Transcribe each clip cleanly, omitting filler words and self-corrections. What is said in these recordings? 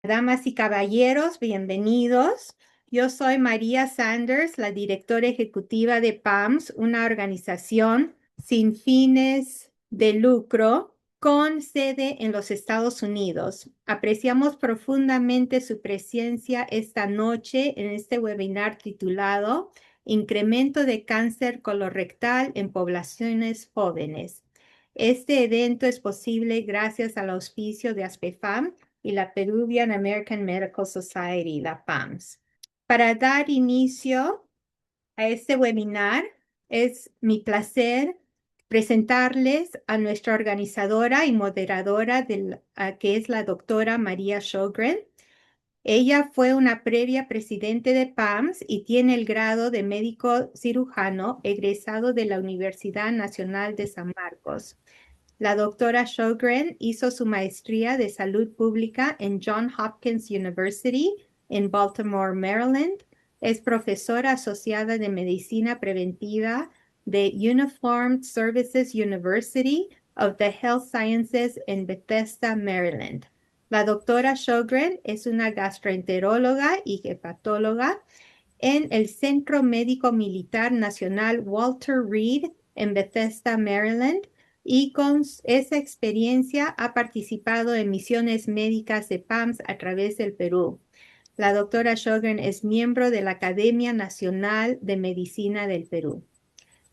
Damas y caballeros, bienvenidos. Yo soy María Sanders, la directora ejecutiva de PAMS, una organización sin fines de lucro con sede en los Estados Unidos. Apreciamos profundamente su presencia esta noche en este webinar titulado Incremento de cáncer colorectal en poblaciones jóvenes. Este evento es posible gracias al auspicio de ASPEFAM y la Peruvian American Medical Society, la PAMS. Para dar inicio a este webinar, es mi placer presentarles a nuestra organizadora y moderadora, que es la doctora María Sjögren. Ella fue una previa presidente de PAMS y tiene el grado de médico cirujano egresado de la Universidad Nacional de San Marcos. La doctora Sjögren hizo su maestría de salud pública en Johns Hopkins University en Baltimore, Maryland. Es profesora asociada de medicina preventiva de Uniformed Services University of the Health Sciences en Bethesda, Maryland. La doctora Sjögren es una gastroenteróloga y hepatóloga en el Centro Médico Militar Nacional Walter Reed en Bethesda, Maryland, y con esa experiencia ha participado en misiones médicas de PAMS a través del Perú. La doctora Sjögren es miembro de la Academia Nacional de Medicina del Perú.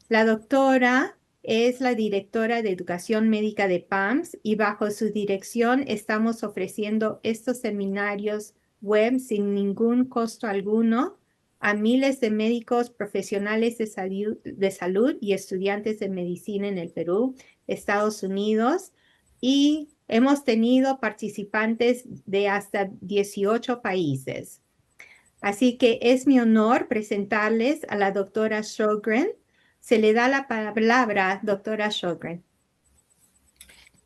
La doctora es la directora de Educación Médica de PAMS y bajo su dirección estamos ofreciendo estos seminarios web sin ningún costo alguno a miles de médicos profesionales de salud y estudiantes de medicina en el Perú, Estados Unidos, y hemos tenido participantes de hasta 18 países. Así que es mi honor presentarles a la doctora Sjögren. Se le da la palabra, doctora Sjögren.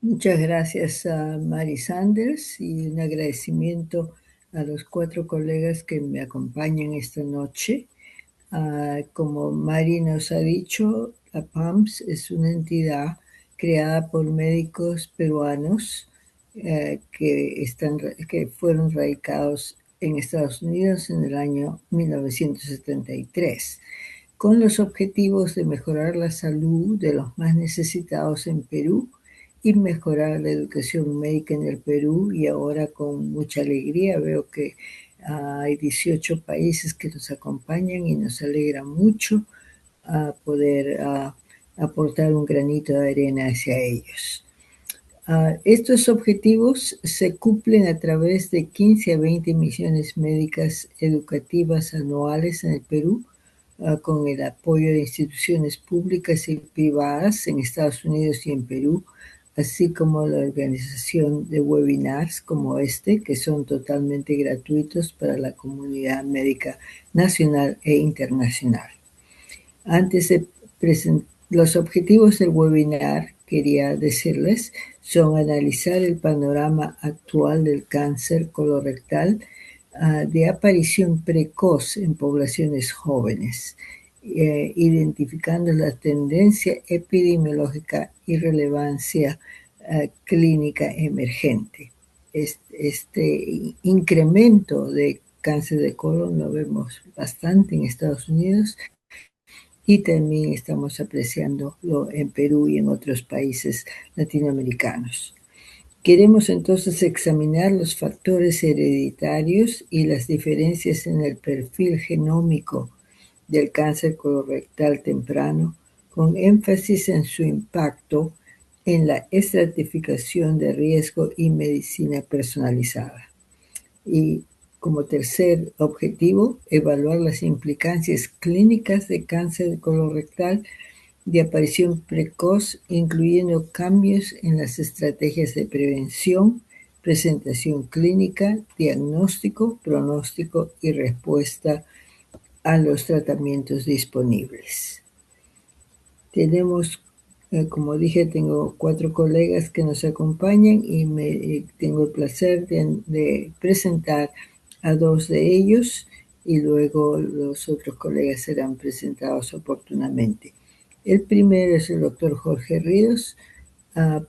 Muchas gracias a Mari Sanders y un agradecimiento a los 4 colegas que me acompañan esta noche. Como Mari nos ha dicho, la PAMS es una entidad creada por médicos peruanos que fueron radicados en Estados Unidos en el año 1973, con los objetivos de mejorar la salud de los más necesitados en Perú y mejorar la educación médica en el Perú. Y ahora con mucha alegría veo que hay 18 países que nos acompañan y nos alegra mucho poder aportar un granito de arena hacia ellos. Estos objetivos se cumplen a través de 15 a 20 misiones médicas educativas anuales en el Perú, con el apoyo de instituciones públicas y privadas en Estados Unidos y en Perú, así como la organización de webinars como este, que son totalmente gratuitos para la comunidad médica nacional e internacional. Antes de presentar los objetivos del webinar, quería decirles, son analizar el panorama actual del cáncer colorectal de aparición precoz en poblaciones jóvenes, identificando la tendencia epidemiológica y relevancia clínica emergente. Este incremento de cáncer de colon lo vemos bastante en Estados Unidos y también estamos apreciándolo en Perú y en otros países latinoamericanos. Queremos entonces examinar los factores hereditarios y las diferencias en el perfil genómico del cáncer colorectal temprano, con énfasis en su impacto en la estratificación de riesgo y medicina personalizada. Y como tercer objetivo, evaluar las implicancias clínicas de cáncer colorectal de aparición precoz, incluyendo cambios en las estrategias de prevención, presentación clínica, diagnóstico, pronóstico y respuesta a los tratamientos disponibles. Tenemos, como dije, tengo 4 colegas que nos acompañan y tengo el placer de presentar a 2 de ellos y luego los otros colegas serán presentados oportunamente. El primero es el doctor Jorge Ríos,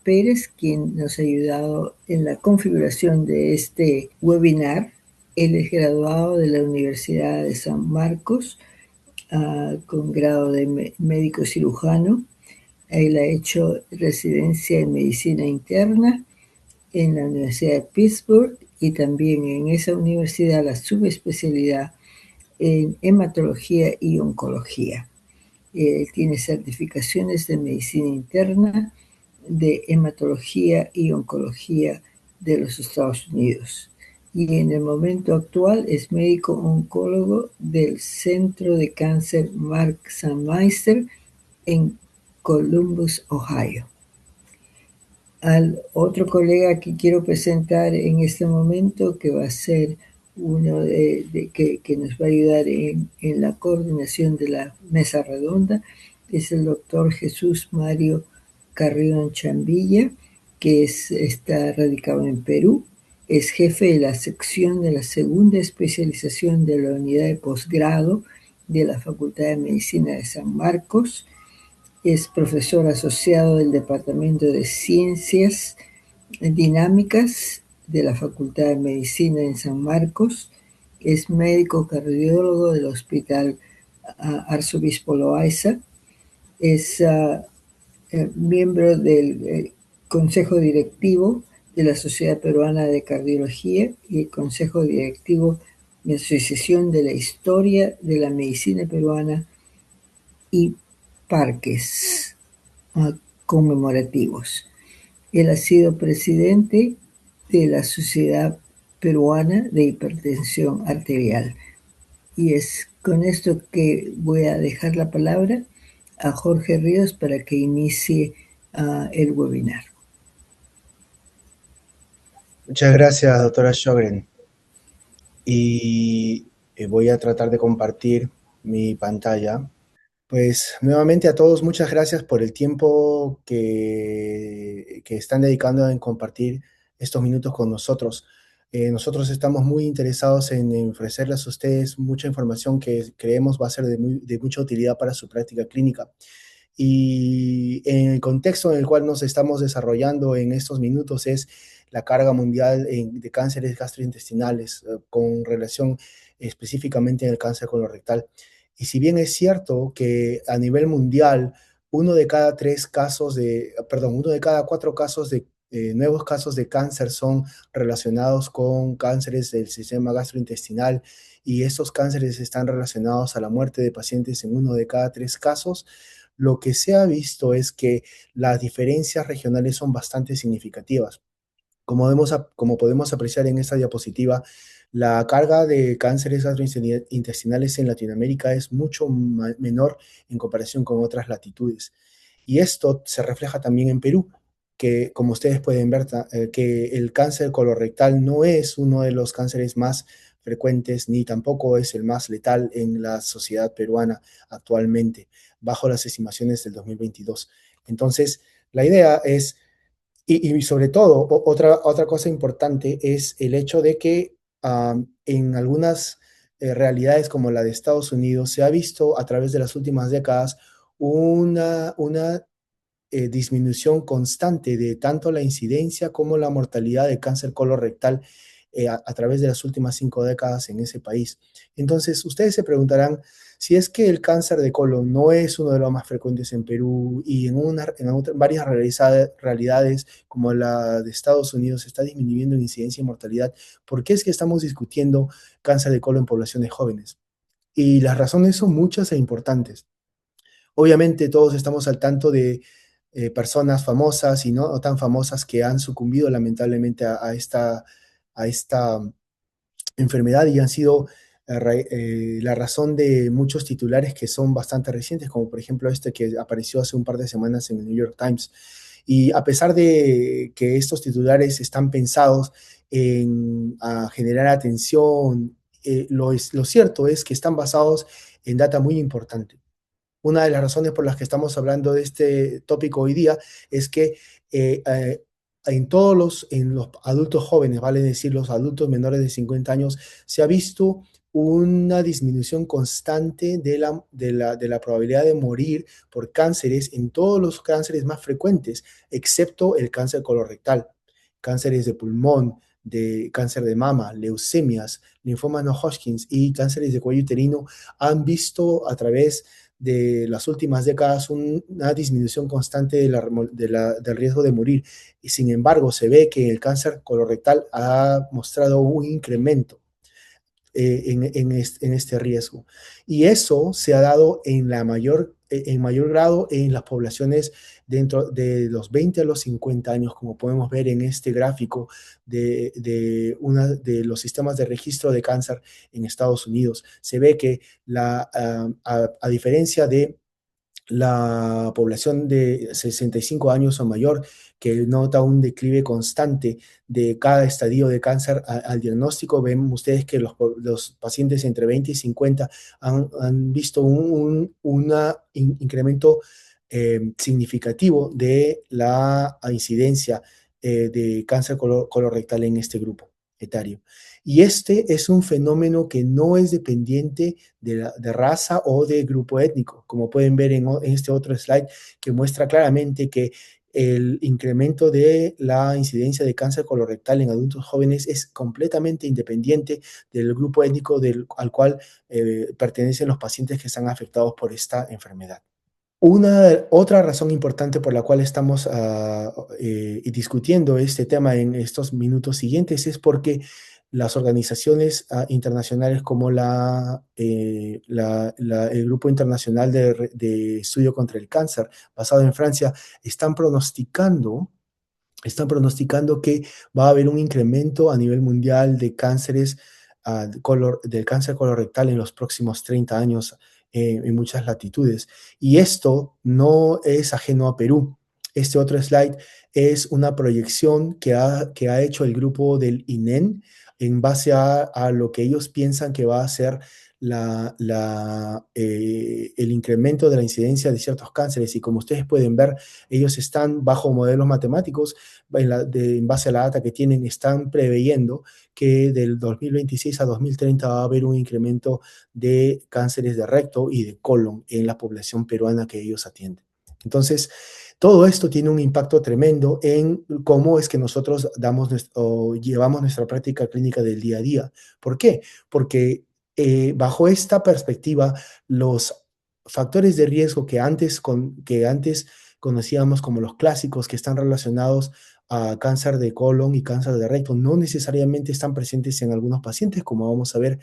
Pérez, quien nos ha ayudado en la configuración de este webinar. Él es graduado de la Universidad de San Marcos, con grado de médico cirujano. Él ha hecho residencia en medicina interna en la Universidad de Pittsburgh y también en esa universidad la subespecialidad en hematología y oncología. Tiene certificaciones de medicina interna, de hematología y oncología de los Estados Unidos. Y en el momento actual es médico oncólogo del Centro de Cáncer Mark Sandmeister en Columbus, Ohio. Al otro colega que quiero presentar en este momento, que va a ser uno que nos va a ayudar en la coordinación de la mesa redonda, es el doctor Jesús Mario Carrión Chambilla, que está radicado en Perú. Es jefe de la sección de la segunda especialización de la unidad de posgrado de la Facultad de Medicina de San Marcos. Es profesor asociado del Departamento de Ciencias Dinámicas de la Facultad de Medicina en San Marcos. Es médico cardiólogo del Hospital Arzobispo Loaiza. Es miembro del Consejo Directivo de la Sociedad Peruana de Cardiología y el Consejo Directivo de la Asociación de la Historia de la Medicina Peruana y parques conmemorativos. Él ha sido presidente de la Sociedad Peruana de Hipertensión Arterial. Y es con esto que voy a dejar la palabra a Jorge Ríos para que inicie el webinar. Muchas gracias, doctora Sjogren. Y voy a tratar de compartir mi pantalla. Pues nuevamente a todos, muchas gracias por el tiempo que están dedicando en compartir estos minutos con nosotros. Nosotros estamos muy interesados en ofrecerles a ustedes mucha información que creemos va a ser de mucha utilidad para su práctica clínica. Y en el contexto en el cual nos estamos desarrollando en estos minutos es la carga mundial de cánceres gastrointestinales, con relación específicamente en el cáncer colorectal. Y si bien es cierto que a nivel mundial, uno de cada cuatro casos de nuevos casos de cáncer son relacionados con cánceres del sistema gastrointestinal, y estos cánceres están relacionados a la muerte de pacientes en uno de cada tres casos, lo que se ha visto es que las diferencias regionales son bastante significativas. Como podemos apreciar en esta diapositiva, la carga de cánceres gastrointestinales en Latinoamérica es mucho menor en comparación con otras latitudes. Y esto se refleja también en Perú, que como ustedes pueden ver, que el cáncer colorectal no es uno de los cánceres más frecuentes, ni tampoco es el más letal en la sociedad peruana actualmente, bajo las estimaciones del 2022. Entonces, la idea es y sobre todo, otra cosa importante es el hecho de que en algunas realidades como la de Estados Unidos se ha visto a través de las últimas décadas una disminución constante de tanto la incidencia como la mortalidad de cáncer colorectal a través de las últimas 5 décadas en ese país. Entonces, ustedes se preguntarán, si es que el cáncer de colon no es uno de los más frecuentes en Perú y en varias realidades como la de Estados Unidos está disminuyendo en incidencia y mortalidad, ¿por qué es que estamos discutiendo cáncer de colon en poblaciones jóvenes? Y las razones son muchas e importantes. Obviamente todos estamos al tanto de personas famosas y no tan famosas que han sucumbido lamentablemente a esta enfermedad y han sido la razón de muchos titulares que son bastante recientes, como por ejemplo este que apareció hace un par de semanas en el New York Times. Y a pesar de que estos titulares están pensados en generar atención, lo cierto es que están basados en data muy importante. Una de las razones por las que estamos hablando de este tópico hoy día es que en los adultos jóvenes, vale decir, los adultos menores de 50 años, se ha visto una disminución constante de la probabilidad de morir por cánceres en todos los cánceres más frecuentes, excepto el cáncer colorectal, cánceres de pulmón, de cáncer de mama, leucemias, linfoma no Hodgkins y cánceres de cuello uterino han visto a través de las últimas décadas una disminución constante del riesgo de morir. Y sin embargo, se ve que el cáncer colorectal ha mostrado un incremento en este riesgo. Y eso se ha dado en mayor grado en las poblaciones dentro de los 20 a los 50 años, como podemos ver en este gráfico de los sistemas de registro de cáncer en Estados Unidos. Se ve que a diferencia de la población de 65 años o mayor, que nota un declive constante de cada estadio de cáncer al diagnóstico, ven ustedes que los pacientes entre 20 y 50 han visto un incremento significativo de la incidencia de cáncer colorectal en este grupo etario. Y este es un fenómeno que no es dependiente de raza o de grupo étnico, como pueden ver en este otro slide que muestra claramente que el incremento de la incidencia de cáncer colorectal en adultos jóvenes es completamente independiente del grupo étnico al cual pertenecen los pacientes que están afectados por esta enfermedad. Otra razón importante por la cual estamos discutiendo este tema en estos minutos siguientes es porque las organizaciones internacionales como el Grupo Internacional de Estudio contra el Cáncer, basado en Francia, están pronosticando que va a haber un incremento a nivel mundial de cánceres, del cáncer colorectal en los próximos 30 años en muchas latitudes. Y esto no es ajeno a Perú. Este otro slide es una proyección que ha hecho el grupo del INEN en base a lo que ellos piensan que va a ser el incremento de la incidencia de ciertos cánceres. Y como ustedes pueden ver, ellos están bajo modelos matemáticos en base a la data que tienen, están preveyendo que del 2026 a 2030 va a haber un incremento de cánceres de recto y de colon en la población peruana que ellos atienden. Entonces, todo esto tiene un impacto tremendo en cómo es que nosotros llevamos nuestra práctica clínica del día a día. ¿Por qué? Porque bajo esta perspectiva, los factores de riesgo que antes conocíamos como los clásicos, que están relacionados a cáncer de colon y cáncer de recto, no necesariamente están presentes en algunos pacientes, como vamos a ver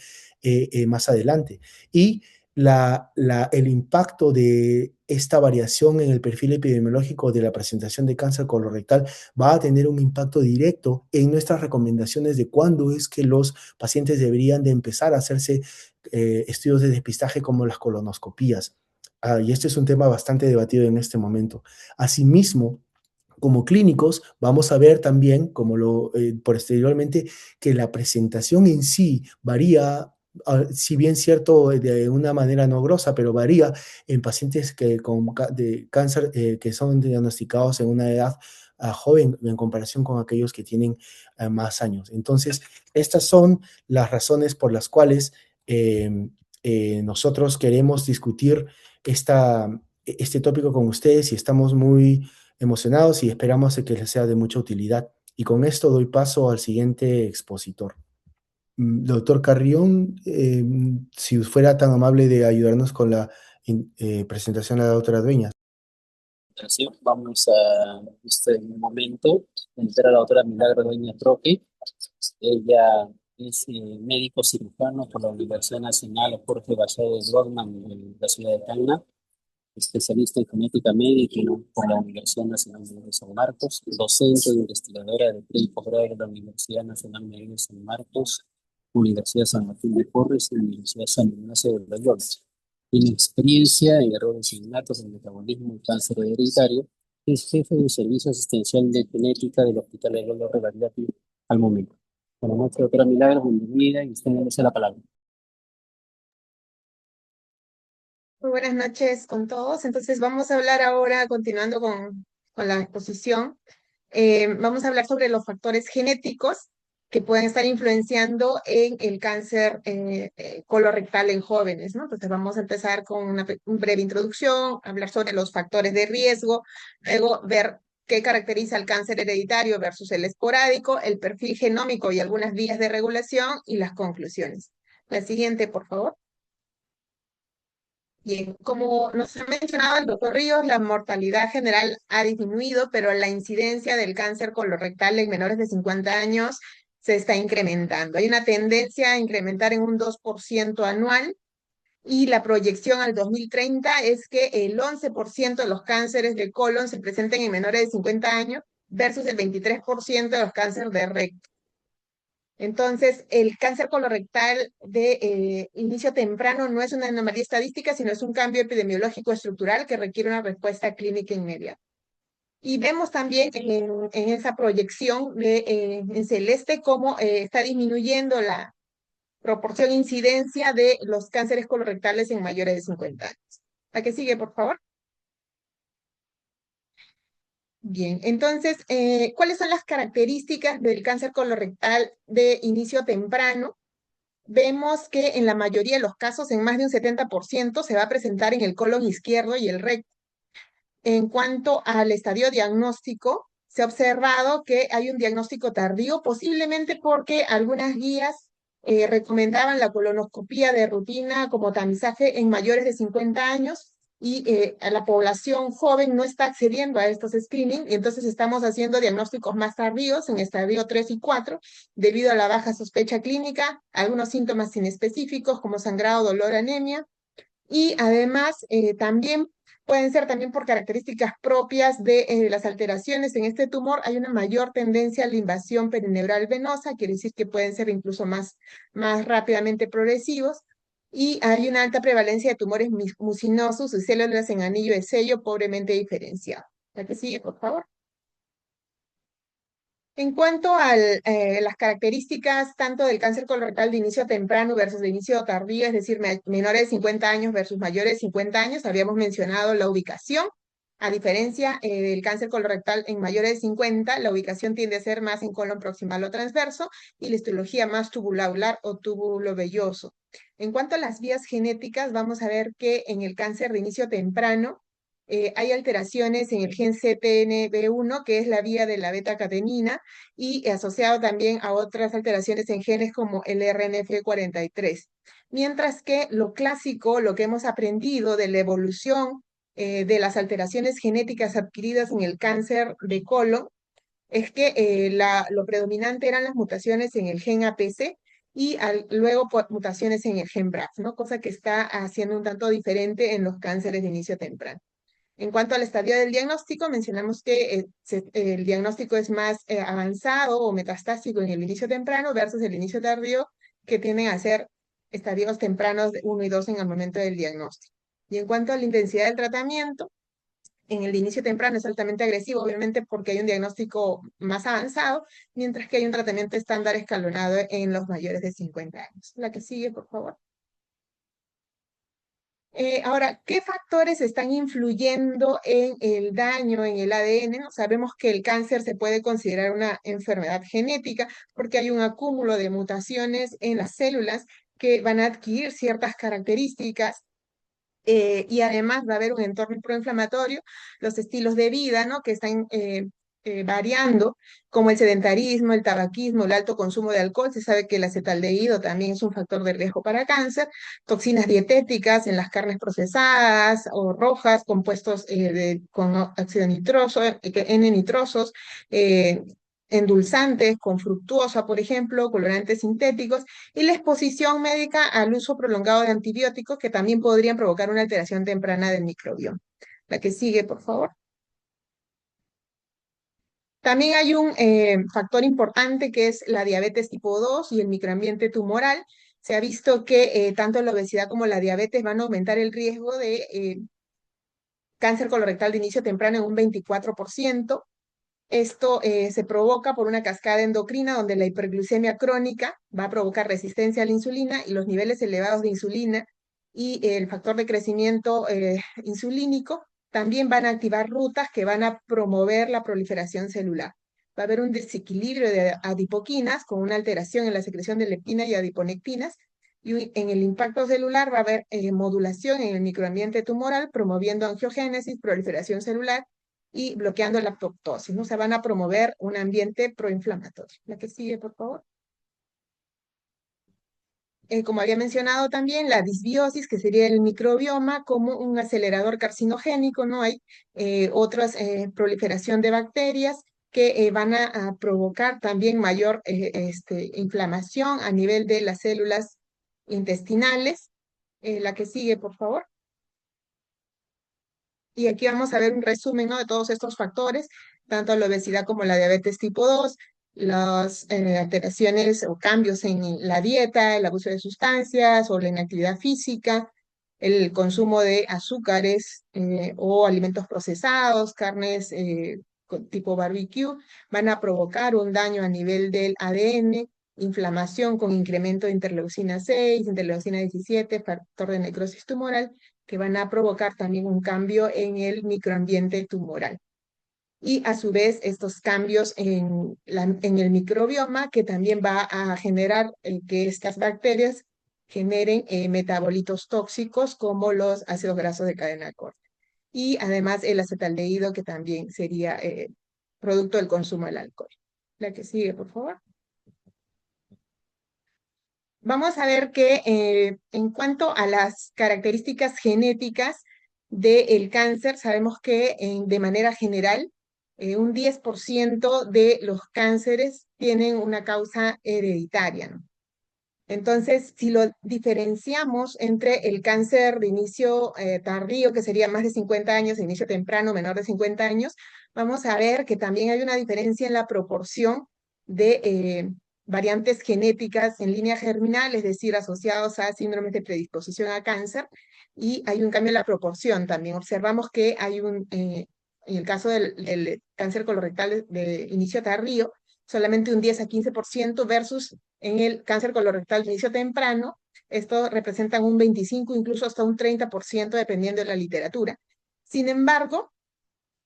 más adelante. Y el impacto de esta variación en el perfil epidemiológico de la presentación de cáncer colorectal va a tener un impacto directo en nuestras recomendaciones de cuándo es que los pacientes deberían de empezar a hacerse estudios de despistaje como las colonoscopías. Y este es un tema bastante debatido en este momento. Asimismo, como clínicos, vamos a ver también, posteriormente, que la presentación en sí varía, si bien cierto, de una manera no grosa, pero varía en pacientes de cáncer que son diagnosticados en una edad joven en comparación con aquellos que tienen más años. Entonces, estas son las razones por las cuales nosotros queremos discutir este tópico con ustedes y estamos muy emocionados y esperamos que les sea de mucha utilidad. Y con esto doy paso al siguiente expositor. Doctor Carrión, si fuera tan amable de ayudarnos con la presentación a la doctora Dueñas. Vamos a este momento entrar a la doctora Milagro Dueñas Roque. Ella es médico cirujano por la Universidad Nacional Jorge Basadre de Brodmann en la ciudad de Tacna, especialista en genética médica por la Universidad Nacional de San Marcos, docente e investigadora de pre y posgrado de la Universidad Nacional de San Marcos, Universidad San Martín de Porres y Universidad San Ignacio de Loyola. Tiene experiencia en errores innatos en metabolismo y cáncer hereditario. Es jefe del servicio asistencial de genética del Hospital de Lolo Revalidati al momento. Buenas noches, doctora Milagros, bienvenida y usted merece la palabra. Muy buenas noches con todos. Entonces vamos a hablar ahora, continuando con la exposición, vamos a hablar sobre los factores genéticos que pueden estar influenciando en el cáncer colorectal en jóvenes, ¿no? Entonces vamos a empezar con una breve introducción, hablar sobre los factores de riesgo, luego ver qué caracteriza el cáncer hereditario versus el esporádico, el perfil genómico y algunas vías de regulación y las conclusiones. La siguiente, por favor. Bien, como nos ha mencionado el doctor Ríos, la mortalidad general ha disminuido, pero la incidencia del cáncer colorectal en menores de 50 años se está incrementando. Hay una tendencia a incrementar en un 2% anual y la proyección al 2030 es que el 11% de los cánceres de colon se presenten en menores de 50 años versus el 23% de los cánceres de recto. Entonces, el cáncer colorectal de inicio temprano no es una anomalía estadística, sino es un cambio epidemiológico estructural que requiere una respuesta clínica inmediata. Y vemos también en esa proyección en celeste cómo está disminuyendo la proporción incidencia de los cánceres colorectales en mayores de 50 años. ¿La que sigue, por favor? Bien, entonces, ¿cuáles son las características del cáncer colorectal de inicio temprano? Vemos que en la mayoría de los casos, en más de un 70%, se va a presentar en el colon izquierdo y el recto. En cuanto al estadio diagnóstico, se ha observado que hay un diagnóstico tardío, posiblemente porque algunas guías recomendaban la colonoscopía de rutina como tamizaje en mayores de 50 años y a la población joven no está accediendo a estos screening, y entonces estamos haciendo diagnósticos más tardíos en estadio 3 y 4 debido a la baja sospecha clínica, algunos síntomas inespecíficos como sangrado, dolor, anemia, y además también pueden ser también por características propias de las alteraciones en este tumor. Hay una mayor tendencia a la invasión perineural venosa, quiere decir que pueden ser incluso más rápidamente progresivos. Y hay una alta prevalencia de tumores mucinosos y células en anillo de sello pobremente diferenciado. La que sigue, por favor. En cuanto a las características tanto del cáncer colorectal de inicio temprano versus de inicio tardío, es decir, menores de 50 años versus mayores de 50 años, habíamos mencionado la ubicación. A diferencia del cáncer colorectal en mayores de 50, la ubicación tiende a ser más en colon proximal o transverso y la histología más tubular o túbulo velloso. En cuanto a las vías genéticas, vamos a ver que en el cáncer de inicio temprano, hay alteraciones en el gen CTNB1, que es la vía de la beta-catenina, y asociado también a otras alteraciones en genes como el RNF43. Mientras que lo clásico, lo que hemos aprendido de la evolución de las alteraciones genéticas adquiridas en el cáncer de colon, es que lo predominante eran las mutaciones en el gen APC y luego mutaciones en el gen BRAF, ¿no? Cosa que está haciendo un tanto diferente en los cánceres de inicio temprano. En cuanto al estadio del diagnóstico, mencionamos que el diagnóstico es más avanzado o metastásico en el inicio temprano versus el inicio tardío, que tienden a ser estadios tempranos de 1 y 2 en el momento del diagnóstico. Y en cuanto a la intensidad del tratamiento, en el inicio temprano es altamente agresivo, obviamente porque hay un diagnóstico más avanzado, mientras que hay un tratamiento estándar escalonado en los mayores de 50 años. La que sigue, por favor. Ahora, ¿qué factores están influyendo en el daño en el ADN? ¿No? Sabemos que el cáncer se puede considerar una enfermedad genética porque hay un acúmulo de mutaciones en las células que van a adquirir ciertas características y además va a haber un entorno proinflamatorio, los estilos de vida, ¿no? Que están variando, como el sedentarismo, el tabaquismo, el alto consumo de alcohol. Se sabe que el acetaldehído también es un factor de riesgo para cáncer, toxinas dietéticas en las carnes procesadas o rojas, compuestos con óxido nitroso, N-nitrosos, endulzantes con fructuosa, por ejemplo, colorantes sintéticos, y la exposición médica al uso prolongado de antibióticos que también podrían provocar una alteración temprana del microbioma. La que sigue, por favor. También hay un factor importante que es la diabetes tipo 2 y el microambiente tumoral. Se ha visto que tanto la obesidad como la diabetes van a aumentar el riesgo de cáncer colorectal de inicio temprano en un 24%. Esto se provoca por una cascada endocrina donde la hiperglucemia crónica va a provocar resistencia a la insulina y los niveles elevados de insulina y el factor de crecimiento insulínico también van a activar rutas que van a promover la proliferación celular. va a haber un desequilibrio de adipoquinas con una alteración en la secreción de leptina y adiponectinas, y en el impacto celular va a haber modulación en el microambiente tumoral, promoviendo angiogénesis, proliferación celular y bloqueando la apoptosis, ¿no? Se van a promover un ambiente proinflamatorio. La que sigue, por favor. Como había mencionado también, la disbiosis, que sería el microbioma como un acelerador carcinogénico, ¿no? Hay otras proliferación de bacterias que van a provocar también mayor inflamación a nivel de las células intestinales. La que sigue, por favor. Y aquí vamos a ver un resumen, ¿no?, de todos estos factores, tanto la obesidad como la diabetes tipo 2, las alteraciones o cambios en la dieta, el abuso de sustancias o la inactividad física, el consumo de azúcares o alimentos procesados, carnes tipo barbecue, van a provocar un daño a nivel del ADN, inflamación con incremento de interleucina 6, interleucina 17, factor de necrosis tumoral, que van a provocar también un cambio en el microambiente tumoral. Y a su vez estos cambios en el microbioma que también va a generar que estas bacterias generen metabolitos tóxicos como los ácidos grasos de cadena corta. Y además el acetaldehído, que también sería producto del consumo del alcohol. La que sigue, por favor. Vamos a ver que en cuanto a las características genéticas del cáncer, sabemos que de manera general un 10% de los cánceres tienen una causa hereditaria, ¿no? Entonces, si lo diferenciamos entre el cáncer de inicio tardío, que sería más de 50 años, de inicio temprano, menor de 50 años, vamos a ver que también hay una diferencia en la proporción de variantes genéticas en línea germinal, es decir, asociados a síndromes de predisposición a cáncer, y hay un cambio en la proporción también. Observamos que hay en el caso del cáncer colorectal de inicio tardío, solamente un 10 a 15% versus en el cáncer colorectal de inicio temprano, esto representa un 25, incluso hasta un 30%, dependiendo de la literatura. Sin embargo,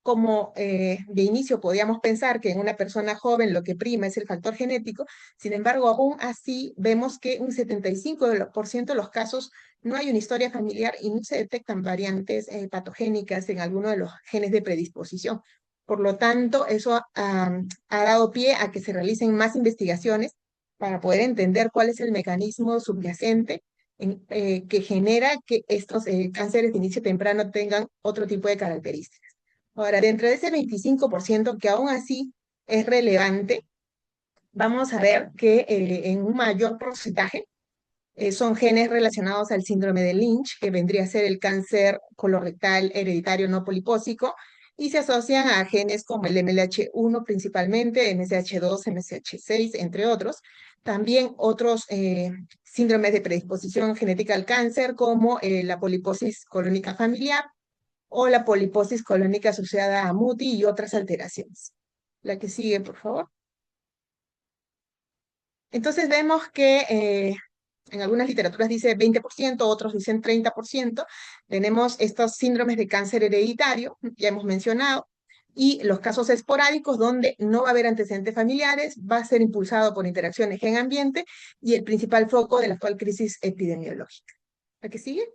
como de inicio podíamos pensar que en una persona joven lo que prima es el factor genético, sin embargo, aún así vemos que un 75% de los casos no hay una historia familiar y no se detectan variantes patogénicas en alguno de los genes de predisposición. Por lo tanto, eso ha dado pie a que se realicen más investigaciones para poder entender cuál es el mecanismo subyacente que genera que estos cánceres de inicio temprano tengan otro tipo de características. Ahora, dentro de ese 25% que aún así es relevante, vamos a ver que en un mayor porcentaje son genes relacionados al síndrome de Lynch, que vendría a ser el cáncer colorectal hereditario no polipósico, y se asocian a genes como el MLH1 principalmente, MSH2, MSH6, entre otros. También otros síndromes de predisposición genética al cáncer, como la poliposis colónica familiar, o la poliposis colónica asociada a MUTI y otras alteraciones. La que sigue, por favor. Entonces vemos que en algunas literaturas dice 20%, otros dicen 30%. Tenemos estos síndromes de cáncer hereditario, ya hemos mencionado, y los casos esporádicos donde no va a haber antecedentes familiares, va a ser impulsado por interacciones gen-ambiente y el principal foco de la actual crisis epidemiológica. ¿La que sigue?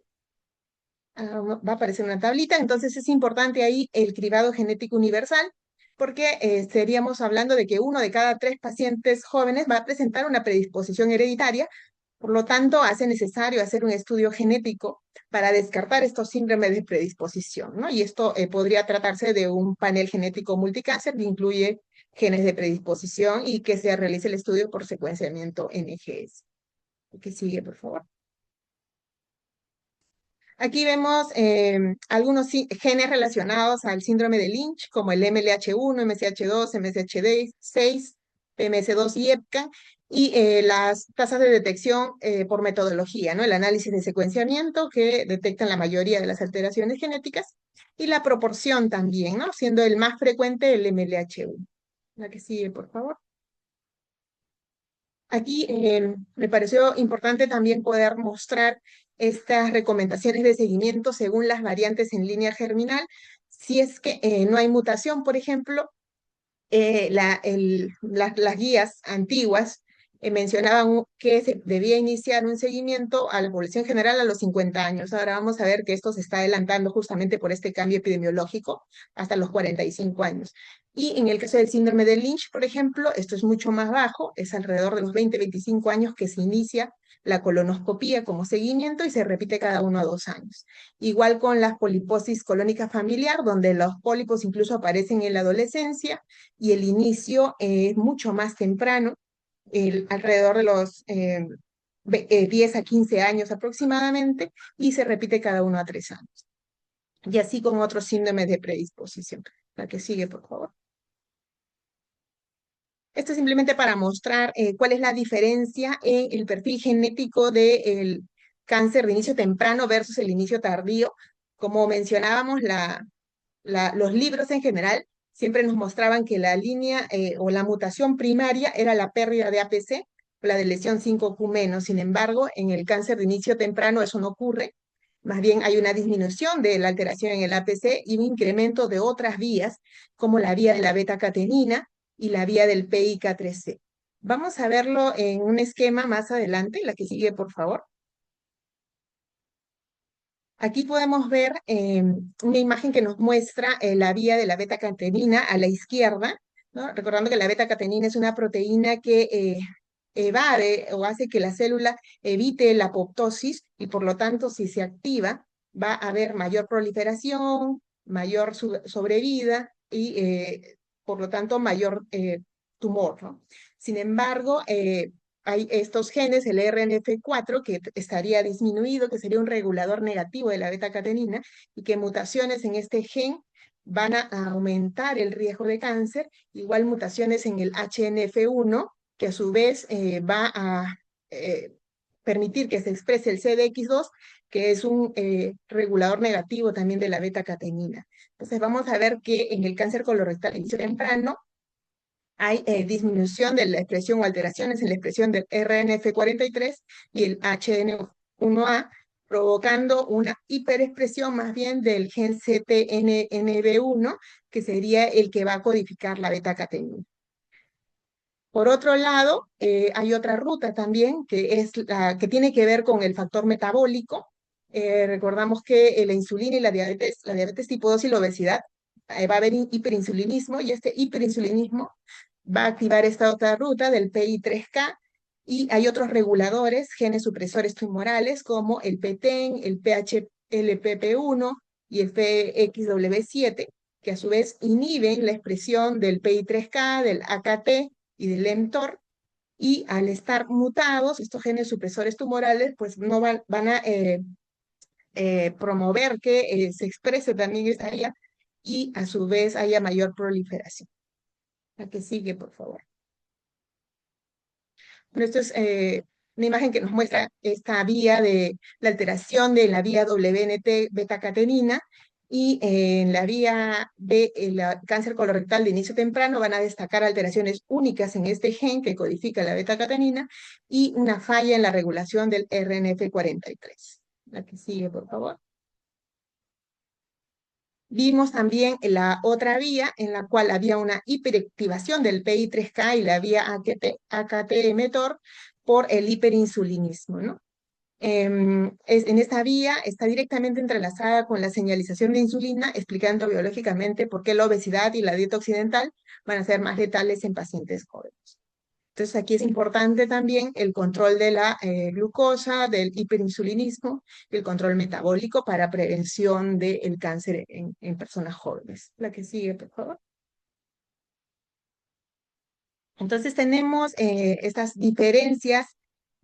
Va a aparecer una tablita, entonces es importante ahí el cribado genético universal, porque estaríamos hablando de que 1 de cada 3 pacientes jóvenes va a presentar una predisposición hereditaria, por lo tanto hace necesario hacer un estudio genético para descartar estos síndromes de predisposición, ¿no? Y esto podría tratarse de un panel genético multicáncer que incluye genes de predisposición y que se realice el estudio por secuenciamiento NGS. ¿Qué sigue, por favor? Aquí vemos algunos genes relacionados al síndrome de Lynch, como el MLH1, MSH2, MSH6, PMS2 y EPCA, y las tasas de detección por metodología, ¿no? El análisis de secuenciamiento, que detectan la mayoría de las alteraciones genéticas, y la proporción también, ¿no? Siendo el más frecuente el MLH1. La que sigue, por favor. Aquí me pareció importante también poder mostrar estas recomendaciones de seguimiento según las variantes en línea germinal. Si es que no hay mutación, por ejemplo, las guías antiguas mencionaban que se debía iniciar un seguimiento a la población general a los 50 años. Ahora vamos a ver que esto se está adelantando justamente por este cambio epidemiológico hasta los 45 años. Y en el caso del síndrome de Lynch, por ejemplo, esto es mucho más bajo, es alrededor de los 20-25 años que se inicia la colonoscopía como seguimiento y se repite cada 1 a 2 años. Igual con la poliposis colónica familiar, donde los pólipos incluso aparecen en la adolescencia y el inicio es mucho más temprano, alrededor de los 10 a 15 años aproximadamente, y se repite cada 1 a 3 años. Y así con otros síndromes de predisposición. La que sigue, por favor. Esto es simplemente para mostrar cuál es la diferencia en el perfil genético del cáncer de inicio temprano versus el inicio tardío. Como mencionábamos, los libros en general siempre nos mostraban que la línea o la mutación primaria era la pérdida de APC, o la de lesión 5Q-. Sin embargo, en el cáncer de inicio temprano eso no ocurre. Más bien hay una disminución de la alteración en el APC y un incremento de otras vías, como la vía de la beta-catenina y la vía del PIK3C. Vamos a verlo en un esquema más adelante, la que sigue, por favor. Aquí podemos ver una imagen que nos muestra la vía de la beta-catenina a la izquierda, ¿no? Recordando que la beta-catenina es una proteína que evade o hace que la célula evite la apoptosis y por lo tanto si se activa va a haber mayor proliferación, mayor sobrevida y por lo tanto mayor tumor, ¿no? Sin embargo, hay estos genes, el RNF4, que estaría disminuido, que sería un regulador negativo de la beta-catenina, y que mutaciones en este gen van a aumentar el riesgo de cáncer, igual mutaciones en el HNF1, que a su vez va a permitir que se exprese el CDX2, que es un regulador negativo también de la beta-catenina. Entonces vamos a ver que en el cáncer colorectal de inicio temprano, hay disminución de la expresión o alteraciones en la expresión del RNF43 y el HN1A, provocando una hiperexpresión más bien del gen CTNNB1, que sería el que va a codificar la beta-catenina. Por otro lado, hay otra ruta también que es la que tiene que ver con el factor metabólico. Recordamos que la insulina y la diabetes tipo 2 y la obesidad, va a haber hiperinsulinismo, y este hiperinsulinismo va a activar esta otra ruta del PI3K, y hay otros reguladores, genes supresores tumorales, como el PTEN, el PHLPP1 y el PXW7, que a su vez inhiben la expresión del PI3K, del AKT y del mTOR, y al estar mutados, estos genes supresores tumorales, pues no van a promover que se exprese también esta área y a su vez haya mayor proliferación. La que sigue, por favor. Bueno, esto es una imagen que nos muestra esta vía de la alteración de la vía WNT beta-catenina, y en la vía de cáncer colorectal de inicio temprano van a destacar alteraciones únicas en este gen que codifica la beta-catenina y una falla en la regulación del RNF43. La que sigue, por favor. Vimos también la otra vía en la cual había una hiperactivación del PI3K y la vía AKT-mTOR por el hiperinsulinismo, ¿no? En esta vía está directamente entrelazada con la señalización de insulina, explicando biológicamente por qué la obesidad y la dieta occidental van a ser más letales en pacientes jóvenes. Entonces aquí es importante también el control de la glucosa, del hiperinsulinismo y el control metabólico para prevención del cáncer en personas jóvenes. La que sigue, por favor. Entonces tenemos estas diferencias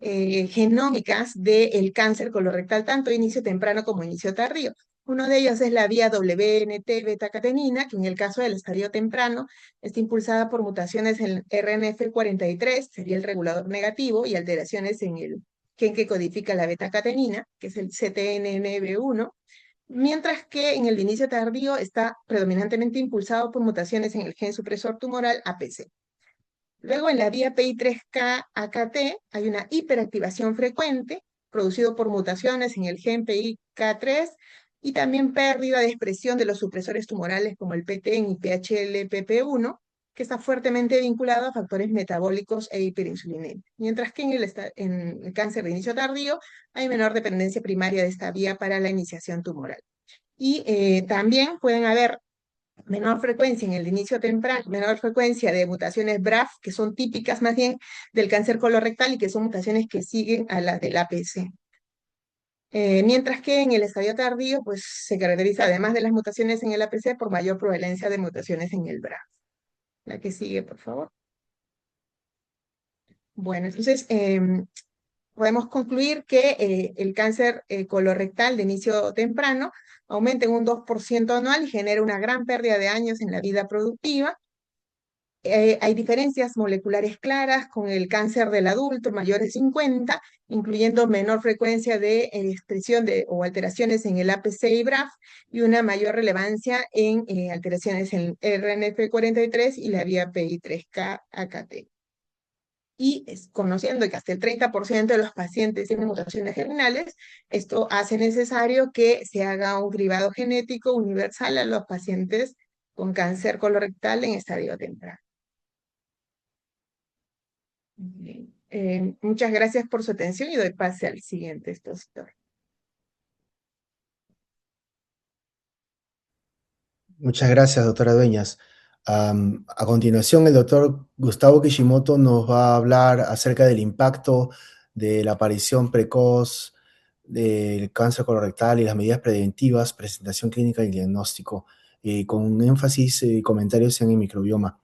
genómicas del cáncer colorectal, tanto inicio temprano como inicio tardío. Uno de ellos es la vía WNT beta-catenina, que en el caso del estadio temprano está impulsada por mutaciones en el RNF43, sería el regulador negativo, y alteraciones en el gen que codifica la beta-catenina, que es el CTNNB1, mientras que en el inicio tardío está predominantemente impulsado por mutaciones en el gen supresor tumoral APC. Luego, en la vía PI3K-AKT hay una hiperactivación frecuente, producido por mutaciones en el gen PIK3, y también pérdida de expresión de los supresores tumorales como el PTEN y PHLPP1, que está fuertemente vinculado a factores metabólicos e hiperinsulinemia, mientras que en el cáncer de inicio tardío hay menor dependencia primaria de esta vía para la iniciación tumoral. Y también pueden haber menor frecuencia en el inicio temprano, menor frecuencia de mutaciones BRAF, que son típicas más bien del cáncer colorectal y que son mutaciones que siguen a las del APC. Mientras que en el estadio tardío, pues se caracteriza, además de las mutaciones en el APC, por mayor prevalencia de mutaciones en el BRAF. La que sigue, por favor. Bueno, entonces podemos concluir que el cáncer colorectal de inicio temprano aumenta en un 2% anual y genera una gran pérdida de años en la vida productiva. Hay diferencias moleculares claras con el cáncer del adulto mayor de 50, incluyendo menor frecuencia de expresión o alteraciones en el APC y BRAF y una mayor relevancia en alteraciones en RNF43 y la vía PI3K-AKT. Y conociendo que hasta el 30% de los pacientes tienen mutaciones germinales, esto hace necesario que se haga un cribado genético universal a los pacientes con cáncer colorectal en estadio temprano. Muchas gracias por su atención y doy pase al siguiente expositor. Muchas gracias, doctora Dueñas. A continuación, el doctor Gustavo Kishimoto nos va a hablar acerca del impacto de la aparición precoz del cáncer colorectal y las medidas preventivas, presentación clínica y diagnóstico, con énfasis y comentarios en el microbioma.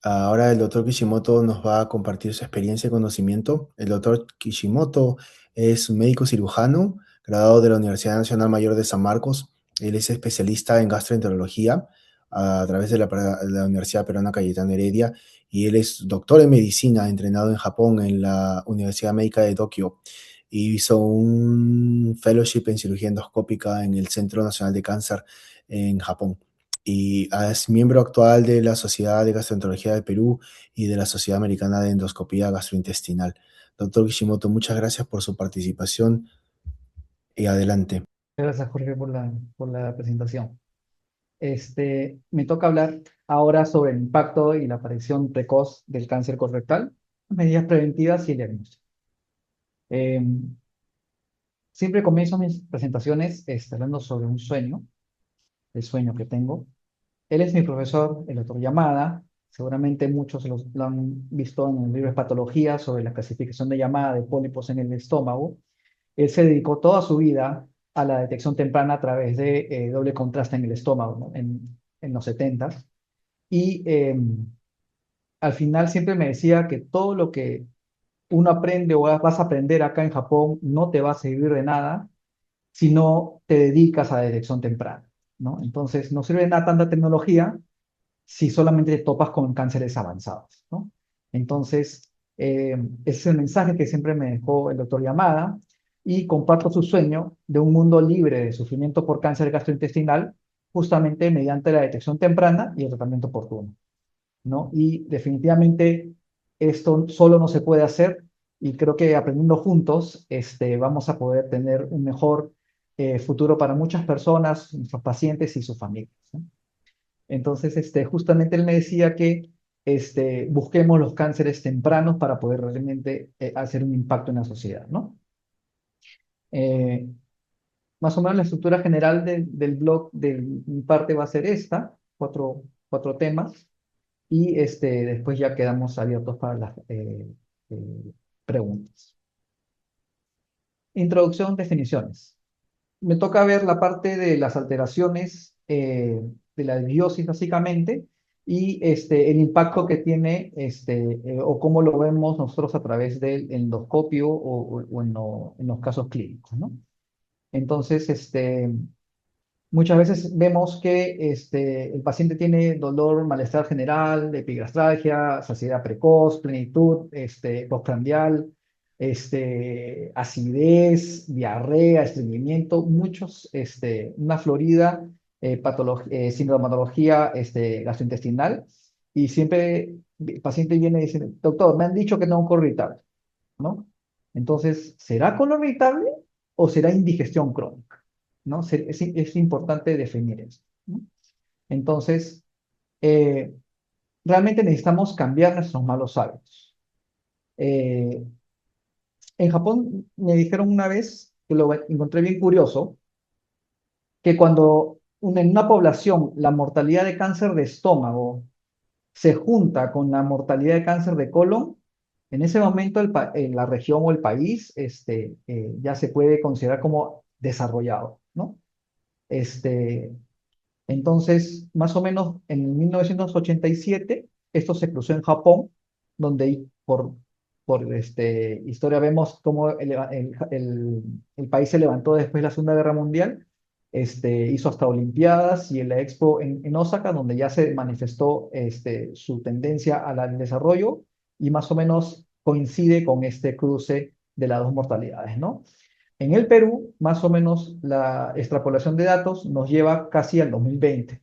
Ahora el doctor Kishimoto nos va a compartir su experiencia y conocimiento. El doctor Kishimoto es médico cirujano, graduado de la Universidad Nacional Mayor de San Marcos. Él es especialista en gastroenterología a través de la Universidad Peruana Cayetano Heredia, y él es doctor en medicina, entrenado en Japón en la Universidad Médica de Tokio, y hizo un fellowship en cirugía endoscópica en el Centro Nacional de Cáncer en Japón. Y es miembro actual de la Sociedad de Gastroenterología del Perú y de la Sociedad Americana de Endoscopía Gastrointestinal. Doctor Kishimoto, muchas gracias por su participación y adelante. Gracias, Jorge, por la presentación. Me toca hablar ahora sobre el impacto y la aparición precoz del cáncer colorectal, medidas preventivas y el diagnóstico. Siempre comienzo mis presentaciones hablando sobre un sueño, el sueño que tengo. Él es mi profesor, el doctor Yamada. Seguramente muchos lo han visto en el libro de patología sobre la clasificación de Yamada de pólipos en el estómago. Él se dedicó toda su vida a la detección temprana a través de doble contraste en el estómago, ¿no? En los 70. Y al final siempre me decía que todo lo que uno aprende o vas a aprender acá en Japón no te va a servir de nada si no te dedicas a detección temprana, ¿no? Entonces, no sirve de nada tanta tecnología si solamente te topas con cánceres avanzados, ¿no? Entonces, ese es el mensaje que siempre me dejó el doctor Yamada, y comparto su sueño de un mundo libre de sufrimiento por cáncer gastrointestinal, justamente mediante la detección temprana y el tratamiento oportuno, ¿no? Y definitivamente esto solo no se puede hacer, y creo que aprendiendo juntos vamos a poder tener un mejor futuro para muchas personas, nuestros pacientes y sus familias, ¿no? Entonces, justamente él me decía que busquemos los cánceres tempranos para poder realmente hacer un impacto en la sociedad, ¿no? Más o menos la estructura general del blog de mi parte va a ser esta, cuatro temas, y después ya quedamos abiertos para las preguntas. Introducción, definiciones. Me toca ver la parte de las alteraciones de la disbiosis básicamente, y el impacto que tiene o cómo lo vemos nosotros a través del endoscopio o en los casos clínicos, ¿no? Entonces, muchas veces vemos que el paciente tiene dolor, malestar general, epigastralgia, saciedad precoz, plenitud postprandial, acidez, diarrea, estreñimiento, una florida sintomatología gastrointestinal, y siempre el paciente viene y dice, doctor, me han dicho que tengo colon irritable, ¿no? Entonces, ¿será colon irritable o será indigestión crónica?, ¿no? Es importante definir esto, ¿no? Entonces, muchas veces vemos que el paciente tiene dolor, malestar general, epigastralgia, saciedad precoz, plenitud postprandial, acidez, diarrea, estreñimiento, una florida sintomatología gastrointestinal, y siempre el paciente viene y dice, doctor, me han dicho que tengo colon irritable, ¿no? ¿Será indigestión crónica? ¿No? Es importante definir esto, ¿no? Entonces, realmente necesitamos cambiar nuestros malos hábitos. Eh, en Japón me dijeron una vez, que lo encontré bien curioso, que cuando en una población la mortalidad de cáncer de estómago se junta con la mortalidad de cáncer de colon, en ese momento la región o el país ya se puede considerar como desarrollado, ¿no? Este, entonces, más o menos en 1987, esto se cruzó en Japón, donde por historia vemos cómo el país se levantó después de la Segunda Guerra Mundial, hizo hasta Olimpiadas y en la Expo en Osaka, donde ya se manifestó su tendencia al desarrollo y más o menos coincide con este cruce de las dos mortalidades, ¿no? En el Perú, más o menos la extrapolación de datos nos lleva casi al 2020.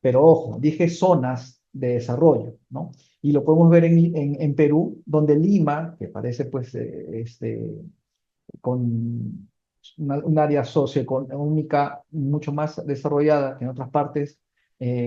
Pero ojo, dije zonas de desarrollo, ¿no? Y lo podemos ver en Perú, donde Lima, que parece pues con un área socioeconómica mucho más desarrollada que en otras partes